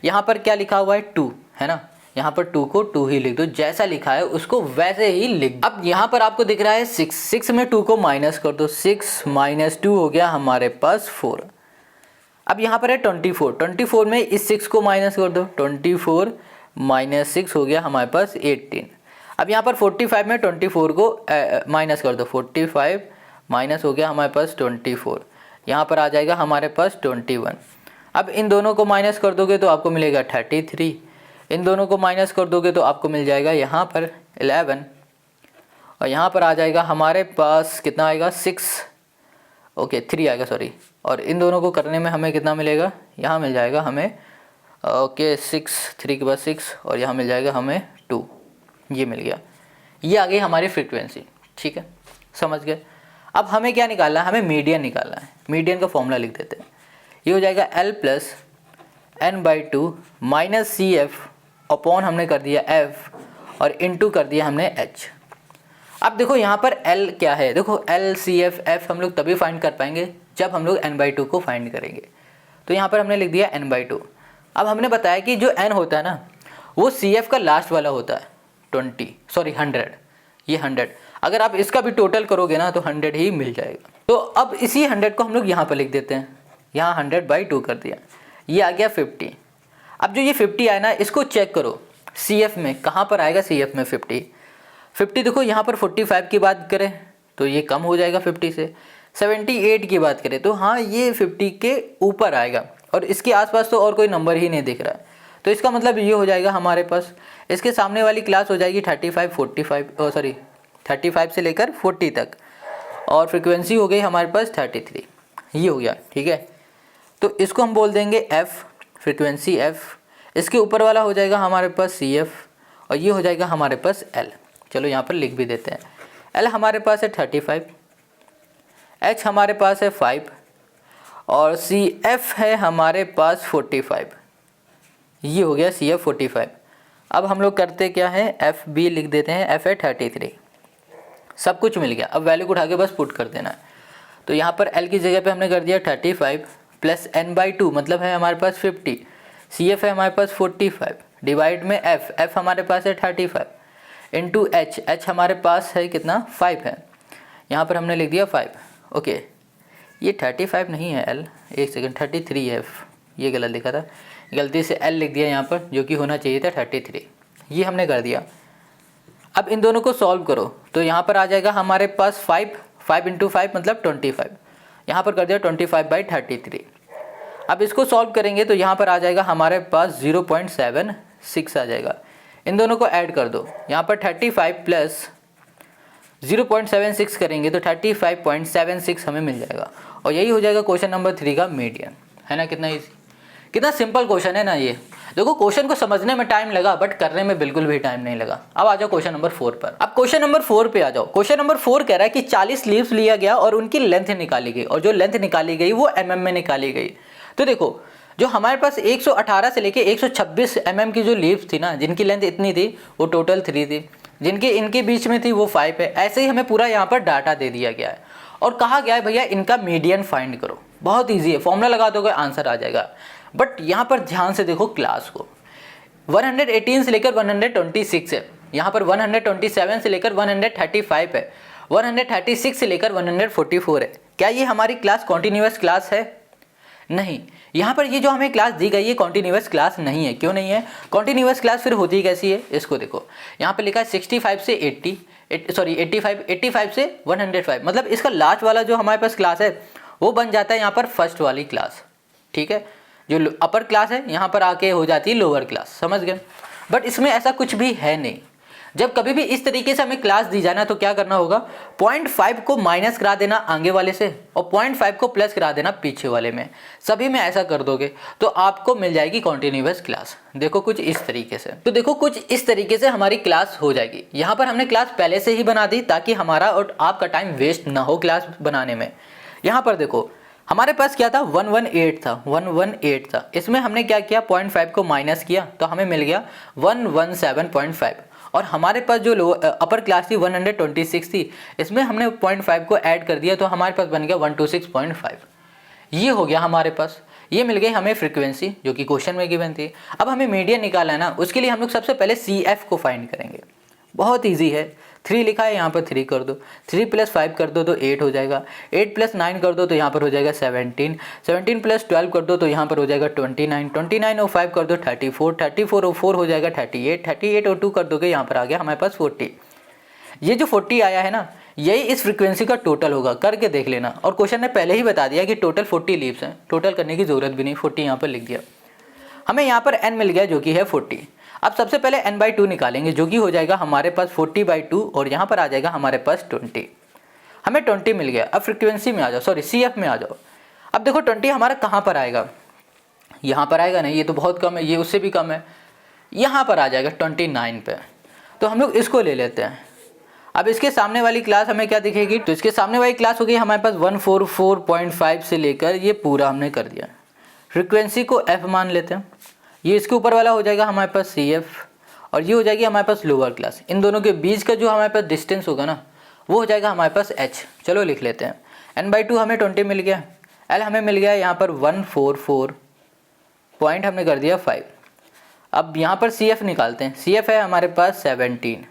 यहाँ पर क्या लिखा हुआ है 2, है ना, यहाँ पर 2 को 2 ही लिख दो, जैसा लिखा है उसको वैसे ही लिख दो। अब यहाँ पर आपको दिख रहा है 6, 6 में 2 को माइनस कर दो, 6 माइनस 2 हो गया हमारे पास 4। अब यहाँ पर है 24, 24 में इस 6 को माइनस कर दो, 24 माइनस 6 हो गया हमारे पास 18। अब यहाँ पर 45 में 24 को माइनस कर दो, 45 माइनस हो गया हमारे पास 24, यहाँ पर आ जाएगा हमारे पास 21। अब इन दोनों को माइनस कर दोगे तो आपको मिलेगा 33, इन दोनों को माइनस कर दोगे तो आपको मिल जाएगा यहाँ पर 11, और यहाँ पर आ जाएगा हमारे पास कितना आएगा 6, ओके 3 आएगा सॉरी, और इन दोनों को करने में हमें कितना मिलेगा, यहाँ मिल जाएगा हमें ओके 6, 3 के बाद 6, और यहाँ मिल जाएगा हमें 2, ये मिल गया। ये आ गई हमारी फ्रीक्वेंसी, ठीक है, समझ गए। अब हमें क्या निकालना है, हमें मीडियन निकालना है। मीडियन का फॉर्मूला लिख देते हैं, ये हो जाएगा L plus n/2 minus CF upon हमने कर दिया F और इनटू कर दिया हमने H। अब देखो यहाँ पर L क्या है, देखो L CF F हम लोग तभी फाइंड कर पाएंगे जब हम लोग n/2 को फाइंड करेंगे। तो यहाँ पर हमने लिख दिया n/2। अब हमने बताया कि जो n होता है ना वो CF का लास्ट वाला होता है 100, ये 100। अगर आप इसका भी टोटल करोगे ना तो 100 ही मिल जाएगा। तो अब इसी 100 को हम लोग यहाँ पर लिख देते हैं, यहाँ 100/2 कर दिया, ये आ गया 50। अब जो ये 50 आया ना इसको चेक करो CF में, कहाँ पर आएगा CF में 50 देखो यहाँ पर 45 की बात करें तो ये कम हो जाएगा 50 से, 78 की बात करें तो हाँ ये 50 के ऊपर आएगा, और इसके आसपास तो और कोई नंबर ही नहीं दिख रहा है। तो इसका मतलब ये हो जाएगा हमारे पास, इसके सामने वाली क्लास हो जाएगी 35 से लेकर 40 तक, और फ्रीक्वेंसी हो गई हमारे पास 33, ये हो गया, ठीक है। तो इसको हम बोल देंगे F, फ्रीक्वेंसी F, इसके ऊपर वाला हो जाएगा हमारे पास CF, और ये हो जाएगा हमारे पास L। चलो यहाँ पर लिख भी देते हैं, L हमारे पास है 35, H हमारे पास है 5, और CF है हमारे पास 45, ये हो गया CF 45। अब हम लोग करते क्या है, FB लिख देते हैं, F है 33, सब कुछ मिल गया। अब वैल्यू को उठा के बस पुट कर देना है। तो यहाँ पर L की जगह पे हमने कर दिया 35 प्लस n/2 मतलब है हमारे पास 50, CF है हमारे पास 45, डिवाइड में F हमारे पास है 35 इंटू H हमारे पास है कितना 5 है, यहाँ पर हमने लिख दिया 5, ओके। ये 35 नहीं है L, एक सेकंड 33 है F, ये गलत लिखा था, गलती से L लिख दिया यहाँ पर, जो कि होना चाहिए था 33, ये हमने कर दिया। अब इन दोनों को सॉल्व करो तो यहाँ पर आ जाएगा हमारे पास 5 इंटू 5 मतलब 25, यहाँ पर कर दिया 25/33। अब इसको सॉल्व करेंगे तो यहाँ पर आ जाएगा हमारे पास 0.76 आ जाएगा। इन दोनों को ऐड कर दो, यहाँ पर 35 प्लस 0.76 करेंगे तो 35.76 हमें मिल जाएगा, और यही हो जाएगा क्वेश्चन नंबर 3 का मीडियन, है ना। कितना ईजी, कितना सिंपल क्वेश्चन है ना ये। देखो क्वेश्चन को समझने में टाइम लगा बट करने में बिल्कुल भी टाइम नहीं लगा। अब आ जाओ क्वेश्चन नंबर 4 पर। अब क्वेश्चन नंबर 4 पे आ जाओ। क्वेश्चन नंबर 4 कह रहा है कि 40 लीव्स लिया गया और उनकी लेंथ निकाली गई, और जो लेंथ निकाली गई वो mm में निकाली गई। तो देखो जो हमारे पास 118 से लेके 126 mm की जो लीव्स थी ना, जिनकी लेंथ इतनी थी वो टोटल 3 थी, जिनके इनके बीच में थी वो 5 है। ऐसे ही हमें पूरा यहाँ पर डाटा दे दिया गया है और कहा गया है भैया इनका मीडियन फाइंड करो। बहुत ईजी है, फॉर्मूला लगा दोगे आंसर आ जाएगा। बट यहाँ पर ध्यान से देखो क्लास को, 118 से लेकर 126 है, यहाँ पर 127 से लेकर 135 है, 136 से लेकर 144 है। क्या ये हमारी क्लास कॉन्टिन्यूअस क्लास है? नहीं। यहाँ पर ये जो हमें क्लास दी गई है कॉन्टिन्यूअस क्लास नहीं है। क्यों नहीं है? कॉन्टिन्यूअस क्लास फिर होती कैसी है? इसको देखो, यहाँ पर लिखा है 65 से 85 से 105, मतलब इसका लास्ट वाला जो हमारे पास क्लास है वो बन जाता है यहाँ पर फर्स्ट वाली क्लास। ठीक है, जो अपर क्लास है यहाँ पर आके हो जाती है लोअर क्लास। समझ गए? बट इसमें ऐसा कुछ भी है नहीं। जब कभी भी इस तरीके से हमें क्लास दी जाना तो क्या करना होगा, 0.5 को माइनस करा देना आगे वाले से और 0.5 को प्लस करा देना पीछे वाले में। सभी में ऐसा कर दोगे तो आपको मिल जाएगी कॉन्टिन्यूअस क्लास। देखो कुछ इस तरीके से, तो देखो कुछ इस तरीके से हमारी क्लास हो जाएगी। यहाँ पर हमने क्लास पहले से ही बना दी ताकि हमारा और आपका टाइम वेस्ट ना हो क्लास बनाने में। यहाँ पर देखो हमारे पास क्या था, 118 था। इसमें हमने क्या किया, 0.5 को माइनस किया तो हमें मिल गया 117.5, और हमारे पास जो अपर क्लास थी 126 थी, इसमें हमने 0.5 को ऐड कर दिया तो हमारे पास बन गया 126.5। ये हो गया हमारे पास। ये मिल गई हमें फ्रीक्वेंसी जो कि क्वेश्चन में गिवन थी। अब हमें मीडियन निकालना है ना, उसके लिए हम लोग सबसे पहले CF को फाइंड करेंगे। बहुत इजी है, 3 लिखा है यहाँ पर 3 कर दो, 3 + 5 कर दो तो 8 हो जाएगा, 8 + 9 कर दो तो यहाँ पर हो जाएगा 17, 17 + 12 कर दो तो यहाँ पर हो जाएगा 29, 29 और 5 कर दो 34, 34 और 4 हो जाएगा 38, 38 और 2 कर दोगे यहाँ पर आ गया हमारे पास 40। ये जो 40 आया है ना, यही इस फ्रीक्वेंसी का टोटल होगा, करके देख लेना। और क्वेश्चन ने पहले ही बता दिया कि टोटल 40 लीव्स हैं, टोटल करने की ज़रूरत भी नहीं, 40 यहाँ पर लिख दिया। हमें यहाँ पर n मिल गया जो कि है 40। अब सबसे पहले n/2 निकालेंगे जो कि हो जाएगा हमारे पास 40/2 और यहाँ पर आ जाएगा हमारे पास 20। हमें 20 मिल गया। अब फ्रीक्वेंसी में आ जाओ, सॉरी CF में आ जाओ। अब देखो 20 हमारा कहाँ पर आएगा, यहाँ पर आएगा नहीं, ये तो बहुत कम है, ये उससे भी कम है, यहाँ पर आ जाएगा 29 पे। तो हम लोग इसको ले लेते हैं। अब इसके सामने वाली क्लास हमें क्या दिखेगी, तो इसके सामने वाली क्लास हो गई हमारे पास 144.5 से लेकर ये पूरा हमने कर दिया। फ्रीक्वेंसी को F मान लेते हैं, ये इसके ऊपर वाला हो जाएगा हमारे पास CF और ये हो जाएगी हमारे पास लोअर क्लास। इन दोनों के बीच का जो हमारे पास डिस्टेंस होगा ना, वो हो जाएगा हमारे पास H। चलो लिख लेते हैं, n/2 हमें 20 मिल गया, L हमें मिल गया यहाँ पर 144 पॉइंट हमने कर दिया 5। अब यहाँ पर CF निकालते हैं, CF है हमारे पास 17,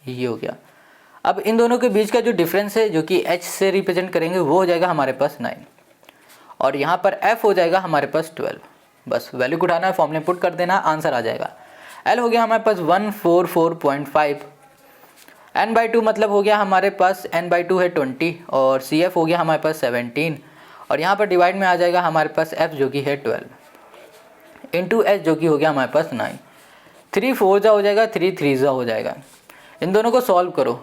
ये हो गया। अब इन दोनों के बीच का जो डिफरेंस है जो कि H से रिप्रेजेंट करेंगे वो हो जाएगा हमारे पास 9 और यहाँ पर F हो जाएगा हमारे पास 12। बस वैल्यू को उठाना है, फॉर्मूले पुट कर देना, आंसर आ जाएगा। L हो गया हमारे पास 144.5, n/2 मतलब हो गया हमारे पास n/2 है 20 और CF हो गया हमारे पास 17 और यहाँ पर डिवाइड में आ जाएगा हमारे पास F जो कि है 12 इंटू H जो कि हो गया हमारे पास 9। 3 4 हो जाएगा, 3 3 हो जाएगा। इन दोनों को सॉल्व करो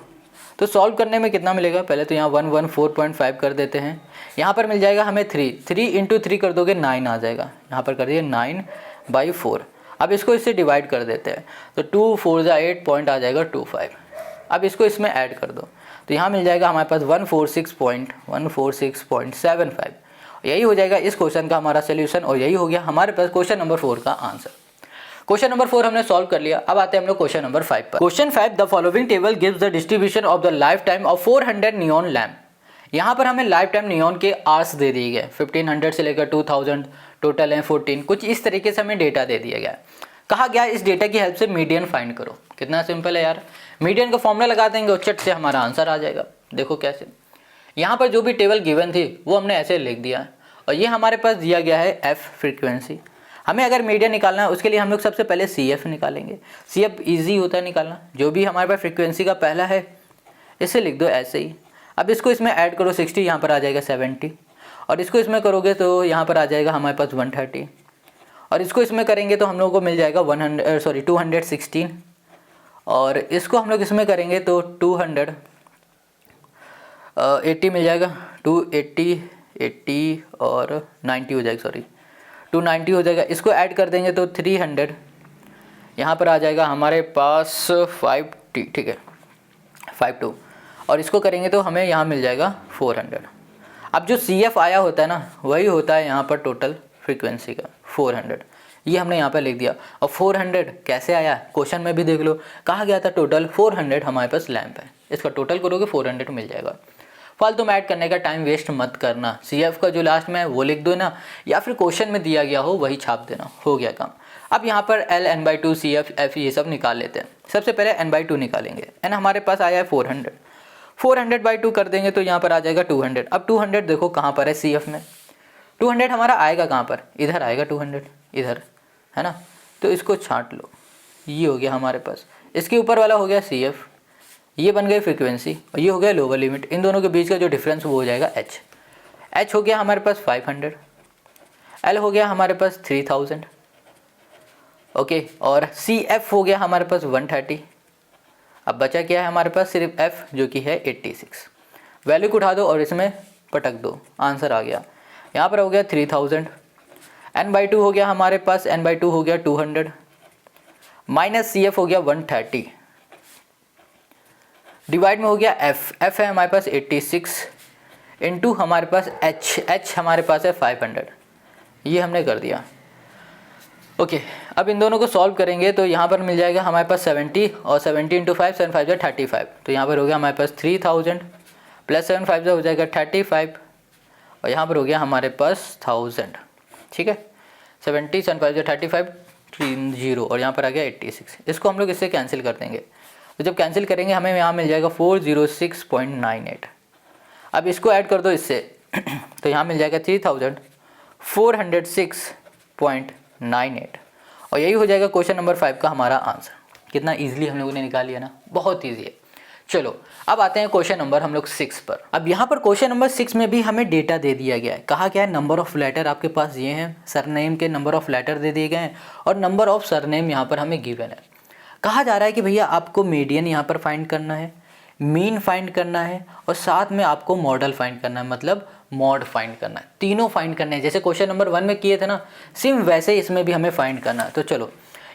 तो सॉल्व करने में कितना मिलेगा, पहले तो यहाँ 114.5 कर देते हैं, यहाँ पर मिल जाएगा हमें 3 इंटू 3 कर दोगे 9 आ जाएगा, यहाँ पर कर दिए 9/4। अब इसको इससे डिवाइड कर देते हैं तो 2 4 8 पॉइंट आ जाएगा 25। अब इसको इसमें ऐड कर दो तो यहाँ मिल जाएगा हमारे पास 146.75। यही हो जाएगा इस क्वेश्चन का हमारा सोल्यूशन और यही हो गया हमारे पास क्वेश्चन नंबर 4 का आंसर। क्वेश्चन नंबर 4 हमने सॉल्व कर लिया। अब आते हैं हम लोग क्वेश्चन नंबर 5 पर। Question 5, the following table gives the distribution of the life time of 400 neon lamp. यहाँ पर हमें लाइफ टाइम नियॉन के आवर्स दे दिए गए, 1500 से लेकर 2000 टोटल है 14, कुछ इस तरीके से हमें डेटा दे दिया गया। कहा गया इस डेटा की हेल्प से मीडियन फाइंड करो। कितना सिंपल है यार, मीडियन का फॉर्मूला लगा देंगे और चट से हमारा आंसर आ जाएगा। देखो कैसे, यहाँ पर जो भी टेबल गिवन थी वो हमने ऐसे लिख दिया और ये हमारे पास दिया गया है F फ्रीक्वेंसी। हमें अगर मीडियन निकालना है उसके लिए हम लोग सबसे पहले CF निकालेंगे। CF इजी होता है निकालना, जो भी हमारे पास फ्रीक्वेंसी का पहला है इसे लिख दो ऐसे ही। अब इसको इसमें ऐड करो 60, यहाँ पर आ जाएगा 70 और इसको इसमें करोगे तो यहाँ पर आ जाएगा हमारे पास 130 और इसको इसमें करेंगे तो हम लोगों को मिल जाएगा 216 और इसको हम लोग इसमें करेंगे तो 280 मिल जाएगा, 280 80 और 90 हो जाएगा, सॉरी 290 हो जाएगा। इसको ऐड कर देंगे तो 300, यहाँ पर आ जाएगा हमारे पास 50, ठीक है 52 और इसको करेंगे तो हमें यहाँ मिल जाएगा 400। अब जो CF आया होता है ना वही होता है यहाँ पर टोटल फ्रीक्वेंसी का 400, ये हमने यहाँ पर लिख दिया। और 400 कैसे आया, क्वेश्चन में भी देख लो, कहा गया था टोटल 400 हमारे पास लैंप है, इसका टोटल करोगे 400 मिल जाएगा। फालतू में ऐड करने का टाइम वेस्ट मत करना, CF का जो लास्ट में है वो लिख दो ना, या फिर क्वेश्चन में दिया गया हो वही छाप देना, हो गया काम। अब यहाँ पर L n/2 CF F ये सब निकाल लेते हैं। सबसे पहले n/2 निकालेंगे, n हमारे पास आया है 400, 400/2 कर देंगे तो यहाँ पर आ जाएगा 200। अब 200 देखो कहाँ पर है CF में, 200 हमारा आएगा कहाँ पर, इधर आएगा 200, इधर है ना, तो इसको छांट लो, ये हो गया हमारे पास। इसके ऊपर वाला हो गया CF, ये बन गई फ्रीक्वेंसी और ये हो गया लोअर लिमिट। इन दोनों के बीच का जो डिफरेंस वो हो जाएगा H। H हो गया हमारे पास 500, L हो गया हमारे पास 3000, ओके, और CF हो गया हमारे पास 130। अब बचा क्या है हमारे पास, सिर्फ F जो कि है 86। वैल्यू को उठा दो और इसमें पटक दो, आंसर आ गया। यहाँ पर हो गया 3000, n/2 हो गया हमारे पास, n/2 हो गया 200 माइनस CF हो गया 130, डिवाइड में हो गया F है हमारे पास 86 इंटू हमारे पास H हमारे पास है 500, ये हमने कर दिया। ओके, अब इन दोनों को सॉल्व करेंगे तो यहाँ पर मिल जाएगा हमारे पास 70 और 70 इंटू 5 7 5 35, तो यहाँ पर हो गया हमारे पास 3000 प्लस 7 5 हो जाएगा 35 और यहाँ पर हो गया हमारे पास 1000। ठीक है। 70 7 5 35 0 और यहाँ पर आ गया 86। इसको हम लोग इससे कैंसिल कर देंगे, तो जब कैंसिल करेंगे हमें यहाँ मिल जाएगा 406.98। अब इसको ऐड कर दो इससे तो यहाँ मिल जाएगा 3406.98 और यही हो जाएगा क्वेश्चन नंबर 5 का हमारा आंसर। कितना ईजिली हम लोगों ने निकाल लिया ना, बहुत ईजी है। चलो अब आते हैं क्वेश्चन नंबर हम लोग 6 पर। अब यहाँ पर क्वेश्चन नंबर 6 में भी हमें डेटा दे दिया गया है। कहा क्या है, नंबर ऑफ लेटर आपके पास ये हैं, सरनेम के नंबर ऑफ लेटर दे दिए गए हैं और नंबर ऑफ सरनेम यहाँ पर हमें गिवन है। कहा जा रहा है कि भैया आपको मीडियन यहाँ पर फाइंड करना है, मीन फाइंड करना है और साथ में आपको मॉडल फाइंड करना है, मतलब मॉड फाइंड करना है। तीनों फाइंड करने हैं, जैसे क्वेश्चन नंबर 1 में किए थे ना, सेम वैसे इसमें भी हमें फाइंड करना है। तो चलो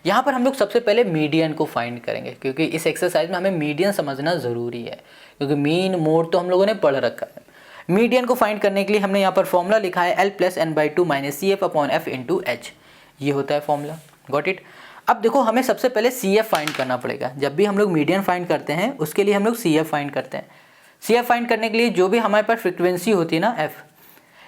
यहाँ पर हम लोग सबसे पहले मीडियन को फाइंड करेंगे, क्योंकि इस एक्सरसाइज में हमें मीडियन समझना ज़रूरी है, क्योंकि मीन मोड तो हम लोगों ने पढ़ रखा है। मीडियन को फाइंड करने के लिए हमने यहाँ पर फॉर्मूला लिखा है L + n/2 - CF/F × H। ये होता है फॉर्मूला, गॉट इट। अब देखो हमें सबसे पहले CF फाइंड करना पड़ेगा। जब भी हम लोग मीडियन फाइंड करते हैं उसके लिए हम लोग CF फाइंड करते हैं। CF फाइंड करने के लिए जो भी हमारे पास फ्रिक्वेंसी होती है ना F,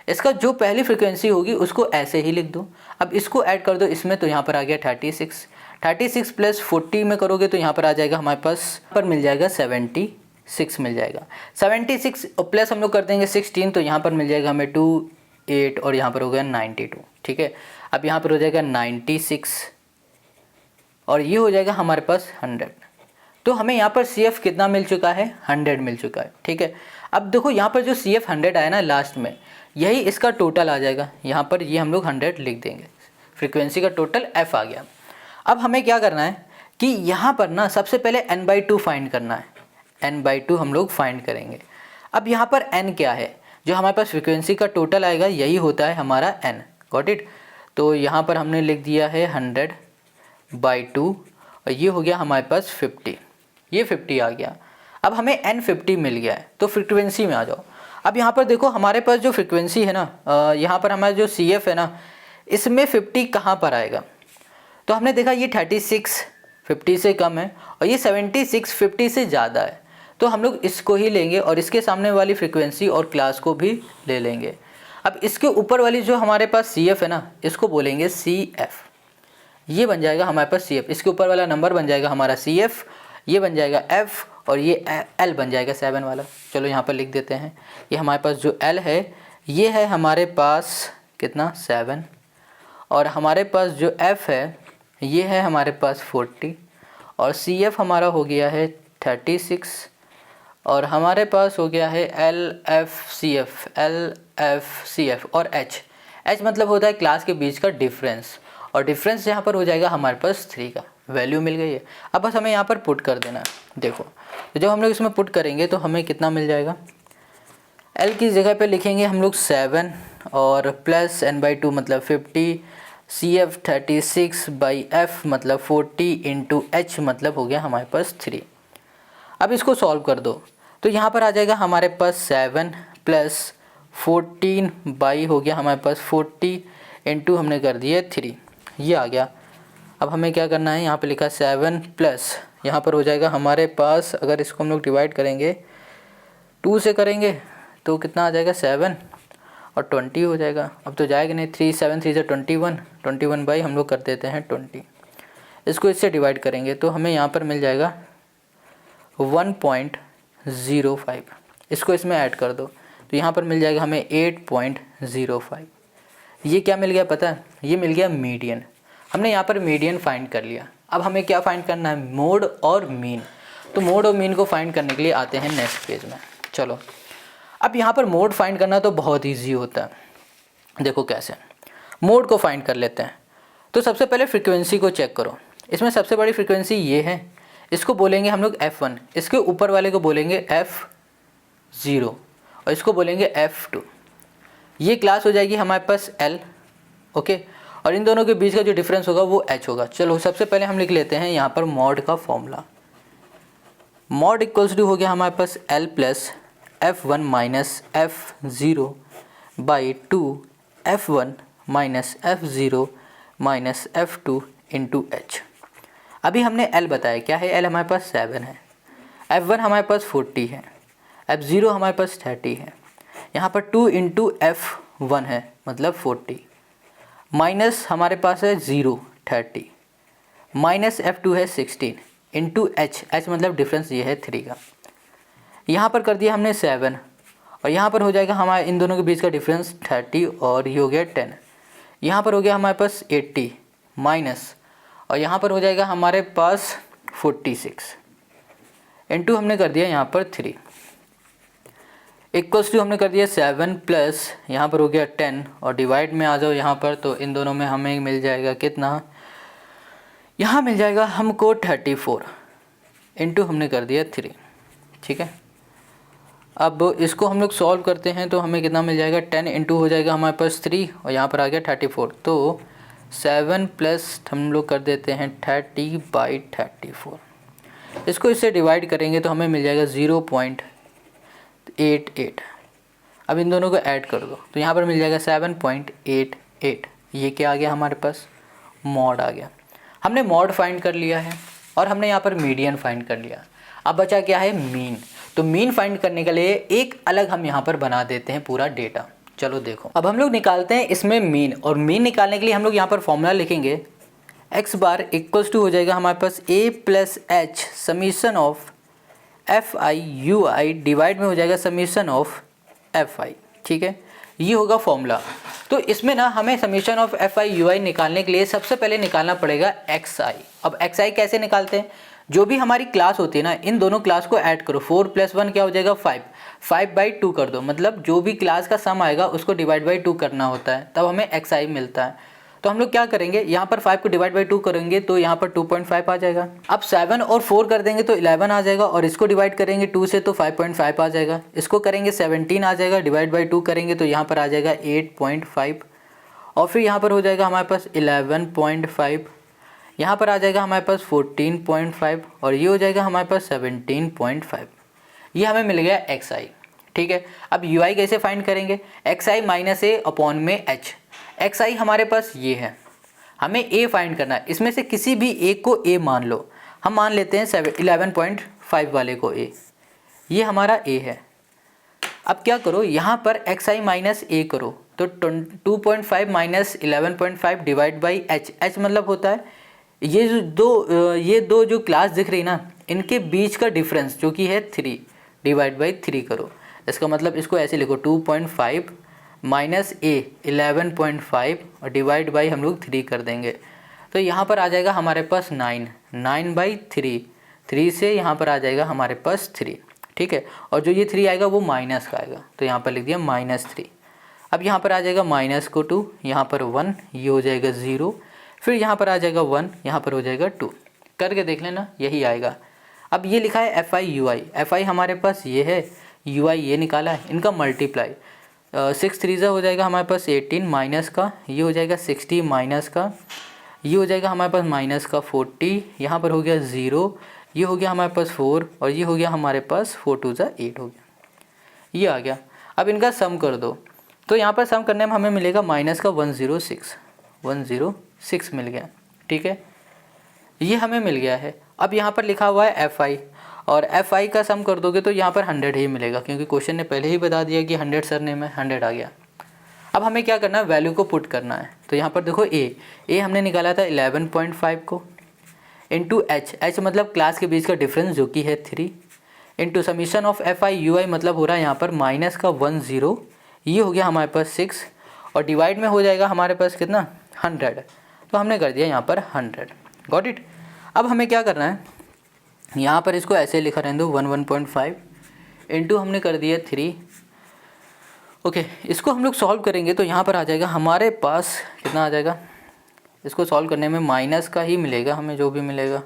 इसका जो पहली फ्रिक्वेंसी होगी उसको ऐसे ही लिख दो। अब इसको ऐड कर दो इसमें, तो यहाँ पर आ गया 36 + 40 में करोगे तो यहाँ पर आ जाएगा हमारे पास पर मिल जाएगा 76 मिल जाएगा। 76 प्लस हम लोग कर देंगे 16, तो यहाँ पर मिल जाएगा हमें 2 8 और यहाँ पर हो गया 92। ठीक है, अब यहाँ पर हो जाएगा 96 और ये हो जाएगा हमारे पास 100। तो हमें यहाँ पर CF कितना मिल चुका है, 100 मिल चुका है। ठीक है, अब देखो यहाँ पर जो CF 100 आया ना लास्ट में, यही इसका टोटल आ जाएगा। यहाँ पर ये हम लोग 100 लिख देंगे, फ्रीक्वेंसी का टोटल F आ गया। अब हमें क्या करना है कि यहाँ पर ना सबसे पहले n/2 फाइंड करना है। n/2 हम लोग फाइंड करेंगे। अब यहाँ पर n क्या है, जो हमारे पास फ्रीक्वेंसी का टोटल आएगा यही होता है हमारा n, गॉट इट। तो यहाँ पर हमने लिख दिया है 100/2 और ये हो गया हमारे पास 50, ये 50 आ गया। अब हमें n 50 मिल गया है, तो फ्रीक्वेंसी में आ जाओ। अब यहाँ पर देखो हमारे पास जो फ्रीक्वेंसी है ना, यहाँ पर हमारा जो CF है ना, इसमें 50 कहाँ पर आएगा, तो हमने देखा ये 36 50 से कम है और ये 76 50 से ज़्यादा है, तो हम लोग इसको ही लेंगे और इसके सामने वाली फ्रीक्वेंसी और क्लास को भी ले लेंगे। अब इसके ऊपर वाली जो हमारे पास CF है ना, इसको बोलेंगे CF, ये बन जाएगा हमारे पास CF। इसके ऊपर वाला नंबर बन जाएगा हमारा CF, ये बन जाएगा F और ये L बन जाएगा 7 वाला। चलो यहाँ पर लिख देते हैं, ये हमारे पास जो L है ये है हमारे पास कितना 7 और हमारे पास जो F है ये है हमारे पास 40 और CF हमारा हो गया है 36 और हमारे पास हो गया है LFCF और H मतलब होता है क्लास के बीच का डिफरेंस, और डिफरेंस यहाँ पर हो जाएगा हमारे पास 3 का वैल्यू मिल गई है। अब बस हमें यहाँ पर पुट कर देना है। देखो तो जब हम लोग इसमें पुट करेंगे तो हमें कितना मिल जाएगा, L की जगह पे लिखेंगे हम लोग 7 और प्लस n/2 मतलब 50, CF 36/F मतलब 40 × H मतलब हो गया हमारे पास 3। अब इसको सॉल्व कर दो तो यहाँ पर आ जाएगा हमारे पास 7 + 14 हो गया हमारे पास 40 × हमने कर दिया 3, ये आ गया। अब हमें क्या करना है, यहाँ पे लिखा 7 प्लस यहाँ पर हो जाएगा हमारे पास, अगर इसको हम लोग डिवाइड करेंगे 2 से करेंगे तो कितना आ जाएगा 7 और 20 हो जाएगा। अब तो जाएगा नहीं, 3 7 3 से 21 बाई हम लोग कर देते हैं 20। इसको इससे डिवाइड करेंगे तो हमें यहाँ पर मिल जाएगा 1.05। इसको इसमें ऐड कर दो तो यहाँ पर मिल जाएगा हमें 8.05। ये क्या मिल गया पता है, ये मिल गया मीडियन। हमने यहाँ पर मीडियन फाइंड कर लिया। अब हमें क्या फाइंड करना है, मोड और मीन। तो मोड और मीन को फाइंड करने के लिए आते हैं नेक्स्ट पेज में। चलो अब यहाँ पर मोड फाइंड करना तो बहुत इजी होता है। देखो कैसे, मोड को फाइंड कर लेते हैं। तो सबसे पहले फ्रीक्वेंसी को चेक करो। इसमें सबसे बड़ी फ्रीक्वेंसी ये है, इसको बोलेंगे हम लोग F1, इसके ऊपर वाले को बोलेंगे F0 और इसको बोलेंगे F2। ये क्लास हो जाएगी हमारे पास L, ओके, और इन दोनों के बीच का जो डिफरेंस होगा वो H होगा। चलो सबसे पहले हम लिख लेते हैं यहाँ पर मॉड का फॉर्मूला। मॉड इक्वल्स टू हो गया हमारे पास L + F1 - F0 / 2 F1 - F0 - F2 × H। अभी हमने L बताया, क्या है L हमारे पास 7 है, F1 हमारे पास 40 है, F0 हमारे पास 30 है, यहाँ पर 2 × F1 है मतलब 40। माइनस हमारे पास है 0 30 माइनस F2 है 16 इंटू H मतलब डिफरेंस ये है 3 का। यहाँ पर कर दिया हमने 7 और यहाँ पर हो जाएगा हमारे इन दोनों के बीच का डिफरेंस 30 और ये हो गया 10। यहाँ पर हो गया हमारे पास 80 माइनस और यहाँ पर हो जाएगा हमारे पास 46 इंटू हमने कर दिया यहाँ पर 3 इक्वल्स टू हमने कर दिया 7 प्लस यहाँ पर हो गया 10 और डिवाइड में आ जाओ यहाँ पर, तो इन दोनों में हमें मिल जाएगा कितना, यहाँ मिल जाएगा हमको 34 इंटू हमने कर दिया 3। ठीक है, अब इसको हम लोग सॉल्व करते हैं तो हमें कितना मिल जाएगा, 10 इंटू हो जाएगा हमारे पास 3 और यहाँ पर आ गया 34, तो 7 प्लस हम लोग कर देते हैं 30/34। इसको इससे डिवाइड करेंगे तो हमें मिल जाएगा 0.88। अब इन दोनों को ऐड कर दो तो यहाँ पर मिल जाएगा 7.88। ये क्या आ गया हमारे पास, मॉड आ गया। हमने मॉड फाइंड कर लिया है और हमने यहाँ पर मीडियन फाइंड कर लिया। अब बचा क्या है, मीन। तो मीन फाइंड करने के लिए एक अलग हम यहाँ पर बना देते हैं पूरा डेटा। चलो देखो, अब हम लोग निकालते हैं इसमें मीन, और मीन निकालने के लिए हम लोग यहाँ पर फॉर्मूला लिखेंगे x बार इक्वल्स टू हो जाएगा हमारे पास a plus H summation of FI/UI divide में हो जाएगा समीशन ऑफ FI। ठीक है, ये होगा फॉर्मूला। तो इसमें ना हमें समीशन ऑफ FI/UI निकालने के लिए सबसे पहले निकालना पड़ेगा XI। अब XI कैसे निकालते हैं, जो भी हमारी क्लास होती है ना, इन दोनों क्लास को ऐड करो। 4 + 1 क्या हो जाएगा 5, 5/2 कर दो, मतलब जो भी क्लास का सम आएगा उसको डिवाइड बाई 2 करना होता है, तब हमें XI मिलता है। तो हम लोग क्या करेंगे, यहाँ पर 5 को डिवाइड बाई 2 करेंगे तो यहाँ पर 2.5 आ जाएगा। अब 7 और 4 कर देंगे तो 11 आ जाएगा, और इसको डिवाइड करेंगे 2 से तो 5.5 आ जाएगा। इसको करेंगे 17 आ जाएगा, डिवाइड बाई 2 करेंगे तो यहाँ पर आ जाएगा 8.5, और फिर यहाँ पर हो जाएगा हमारे पास 11.5, यहाँ पर आ जाएगा हमारे पास 14.5, और ये हो जाएगा हमारे पास 17.5। ये हमें मिल गया XI। ठीक है, अब UI कैसे फाइंड करेंगे, XI माइनस A अपॉन में H। XI हमारे पास ये है, हमें A फाइंड करना है। इसमें से किसी भी एक को A मान लो, हम मान लेते हैं 11.5 वाले को A, ये हमारा A है। अब क्या करो, यहाँ पर XI माइनस A करो तो 2.5 minus 11.5 divide by H। H मतलब होता है ये दो जो क्लास दिख रही ना, इनके बीच का डिफरेंस जो कि है 3, डिवाइड बाई 3 करो। इसका मतलब इसको ऐसे लिखो 2.5 माइनस A 11.5 और डिवाइड बाई हम लोग 3 कर देंगे, तो यहाँ पर आ जाएगा हमारे पास 9/3। 3 से यहाँ पर आ जाएगा हमारे पास 3। ठीक है, और जो ये 3 आएगा वो माइनस का आएगा, तो यहाँ पर लिख दिया -3। अब यहाँ पर आ जाएगा माइनस को 2, यहाँ पर 1, ये हो जाएगा 0, फिर यहाँ पर आ जाएगा 1, यहाँ पर हो जाएगा 2। करके देख लेना, यही आएगा। अब ये लिखा है FI/UI। FI हमारे पास ये है, UI ये निकाला है, इनका मल्टीप्लाई 6 3 हो जाएगा हमारे पास 18 माइनस का, ये हो जाएगा 60 माइनस का, ये हो जाएगा हमारे पास माइनस का 40, यहाँ पर हो गया 0, ये हो गया हमारे पास 4, और ये हो गया हमारे पास 4 2 8 हो गया, ये आ गया। अब इनका सम कर दो, तो यहाँ पर सम करने में हमें मिलेगा माइनस का 106 मिल गया। ठीक है, ये हमें मिल गया है। अब यहाँ पर लिखा हुआ है FI, और FI का सम कर दोगे तो यहाँ पर 100 ही मिलेगा, क्योंकि क्वेश्चन ने पहले ही बता दिया कि 100 सरने में 100 आ गया। अब हमें क्या करना है, वैल्यू को पुट करना है। तो यहाँ पर देखो A हमने निकाला था 11.5 को, इंटू H मतलब क्लास के बीच का डिफरेंस जो कि है 3, इंटू समीशन ऑफ FI/UI मतलब हो रहा है यहाँ पर माइनस का 10, ये हो गया हमारे पास 6, और डिवाइड में हो जाएगा हमारे पास कितना 100, तो हमने कर दिया यहाँ पर 100। Got it. अब हमें क्या करना है, यहाँ पर इसको ऐसे लिखा रहने दो 11.5 इंटू हमने कर दिया 3। ओके, इसको हम लोग सॉल्व करेंगे तो यहाँ पर आ जाएगा हमारे पास कितना आ जाएगा, इसको सॉल्व करने में माइनस का ही मिलेगा हमें जो भी मिलेगा,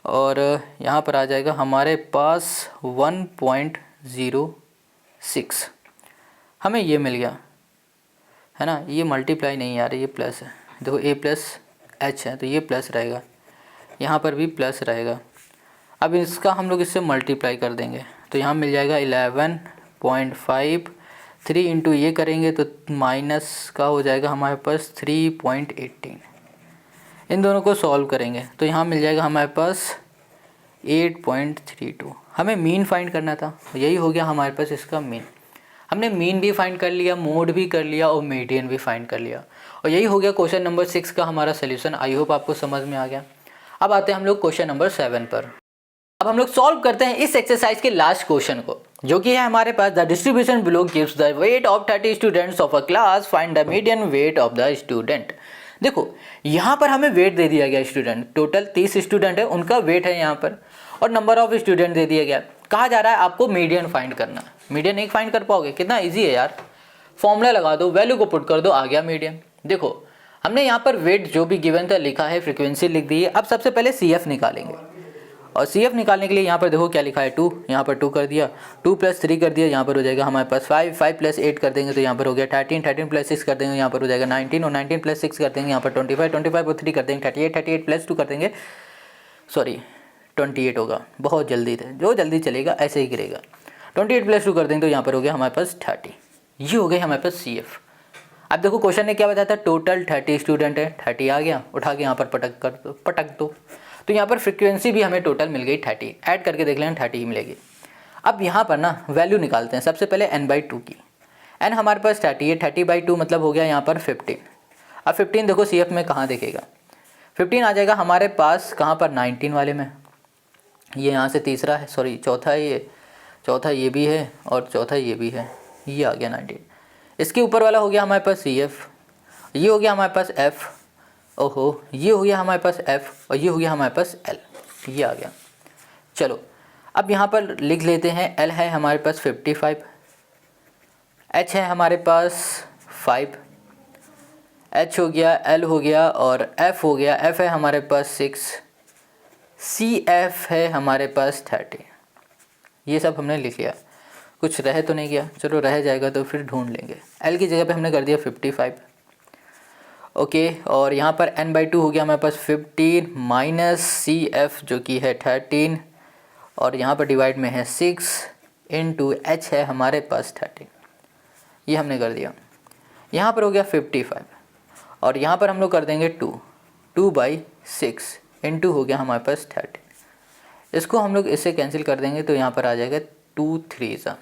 और यहाँ पर आ जाएगा हमारे पास 1.06 हमें ये मिल गया है ना। ये मल्टीप्लाई नहीं आ रही, ये प्लस है। देखो A प्लस H है तो ये प्लस रहेगा, यहाँ पर भी प्लस रहेगा। अब इसका हम लोग इससे मल्टीप्लाई कर देंगे तो यहाँ मिल जाएगा 11.5, 3 इंटू ये करेंगे तो माइनस का हो जाएगा हमारे पास 3.18। इन दोनों को सॉल्व करेंगे तो यहाँ मिल जाएगा हमारे पास 8.32। हमें मीन फाइंड करना था, यही हो गया हमारे पास इसका मीन। हमने मीन भी फाइंड कर लिया, मोड भी कर लिया और मीडियन भी फाइंड कर लिया। और यही हो गया क्वेश्चन नंबर 6 का हमारा सोल्यूशन। आई होप आपको समझ में आ गया। अब आते हैं हम लोग क्वेश्चन नंबर 7 पर। अब हम लोग सॉल्व करते हैं इस एक्सरसाइज के लास्ट क्वेश्चन को, जो कि है हमारे पास the distribution below gives the weight of 30 students of a class, find the median weight of the student. देखो यहाँ पर हमें वेट दे दिया गया स्टूडेंट, टोटल 30 स्टूडेंट है, उनका वेट है यहाँ पर, और नंबर ऑफ स्टूडेंट दे दिया गया। कहा जा रहा है आपको मीडियन फाइंड करना। मीडियन एक फाइंड कर पाओगे? कितना ईजी है यार, फॉर्मूला लगा दो, वैल्यू को पुट कर दो, आ गया मीडियन। देखो हमने यहाँ पर वेट जो भी गिवन था लिखा है, फ्रीक्वेंसी लिख दी है। अब सबसे पहले CF निकालेंगे, और CF निकालने के लिए यहाँ पर देखो क्या लिखा है 2, यहाँ पर 2 कर दिया, 2 + 3 कर दिया, यहाँ पर हो जाएगा हमारे पास 5, 5 + 8 कर देंगे तो यहाँ पर हो गया 13, 13 + 6 कर देंगे यहाँ पर हो जाएगा 19, और 19 + 6 कर देंगे यहाँ पर 25, 25 और 3 कर देंगे 38, 38 + 2 कर देंगे, सॉरी 28 होगा, बहुत जल्दी थे, जो जल्दी चलेगा ऐसे ही गिरेगा। 28 + 2 कर देंगे तो यहाँ पर हो गया हमारे पास 30। ये हो गए हमारे पास CF। अब देखो क्वेश्चन ने क्या बताया था, टोटल 30 स्टूडेंट है, 30 आ गया, उठा के यहाँ पर पटक दो, तो यहाँ पर फ्रीक्वेंसी भी हमें टोटल मिल गई 30, ऐड करके देख लें 30 ही मिलेगी। अब यहाँ पर ना वैल्यू निकालते हैं, सबसे पहले n/2 की। n हमारे पास 30 है, 30/2 मतलब हो गया यहाँ पर 15। अब 15 देखो CF में कहाँ दिखेगा, 15 आ जाएगा हमारे पास कहाँ पर, 19 वाले में। ये यहाँ से तीसरा है, सॉरी चौथा है, ये चौथा ये भी है और चौथा ये भी है, ये आ गया 19। इसके ऊपर वाला हो गया हमारे पास CF, ये हो गया हमारे पास F, ओहो ये हो गया हमारे पास F, और ये हो गया हमारे पास L, ये आ गया। चलो अब यहाँ पर लिख लेते हैं, L है हमारे पास 55, H है हमारे पास 5, H हो गया, L हो गया और F हो गया, F है हमारे पास 6, CF है हमारे पास 30। ये सब हमने लिख लिया, कुछ रह तो नहीं गया, चलो रह जाएगा तो फिर ढूंढ लेंगे। L की जगह पे हमने कर दिया 55, ओके, और यहाँ पर n/2 हो गया हमारे पास 15 माइनस CF जो कि है 13, और यहाँ पर डिवाइड में है 6 इंटू H है हमारे पास 30। ये हमने कर दिया, यहाँ पर हो गया 55, और यहाँ पर हम लोग कर देंगे 2/6 इंटू हो गया हमारे पास 30। इसको हम लोग इससे कैंसिल कर देंगे तो यहाँ पर आ जाएगा 2 3 सा।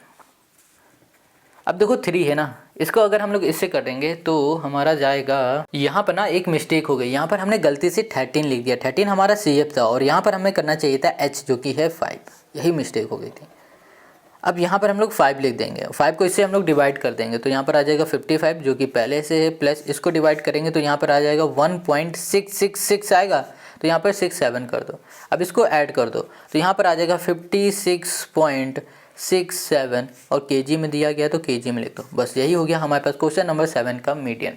अब देखो 3 है ना, इसको अगर हम लोग इससे करेंगे तो हमारा जाएगा, यहाँ पर ना एक मिस्टेक हो गई, यहाँ पर हमने गलती से 13 लिख दिया, 13 हमारा CF था और यहाँ पर हमें करना चाहिए था H जो कि है 5, यही मिस्टेक हो गई थी। अब यहाँ पर हम लोग 5 लिख देंगे, 5 को इससे हम लोग डिवाइड कर देंगे तो यहाँ पर आ जाएगा 55 जो कि पहले से है, प्लस इसको डिवाइड करेंगे तो यहाँ पर आ जाएगा 1.666 आएगा, तो यहाँ पर 6 7 कर दो। अब इसको ऐड कर दो तो यहाँ पर आ जाएगा 56.67, और केजी में दिया गया तो केजी में लिख दो। बस यही हो गया हमारे पास क्वेश्चन नंबर 7 का मीडियन।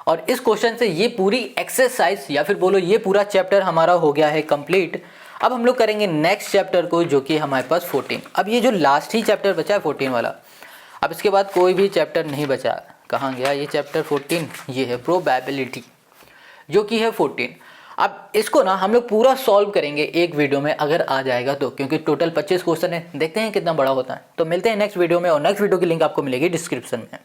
और इस क्वेश्चन से ये पूरी एक्सरसाइज या फिर बोलो ये पूरा चैप्टर हमारा हो गया है कंप्लीट। अब हम लोग करेंगे नेक्स्ट चैप्टर को जो कि हमारे पास 14। अब ये जो लास्ट ही चैप्टर बचा है 14 वाला, अब इसके बाद कोई भी चैप्टर नहीं बचा। कहाँ गया ये चैप्टर 14? ये है प्रोबेबिलिटी जो कि है 14। अब इसको ना हम लोग पूरा सॉल्व करेंगे एक वीडियो में अगर आ जाएगा तो, क्योंकि टोटल 25 क्वेश्चन है, देखते हैं कितना बड़ा होता है। तो मिलते हैं नेक्स्ट वीडियो में, और नेक्स्ट वीडियो की लिंक आपको मिलेगी डिस्क्रिप्शन में।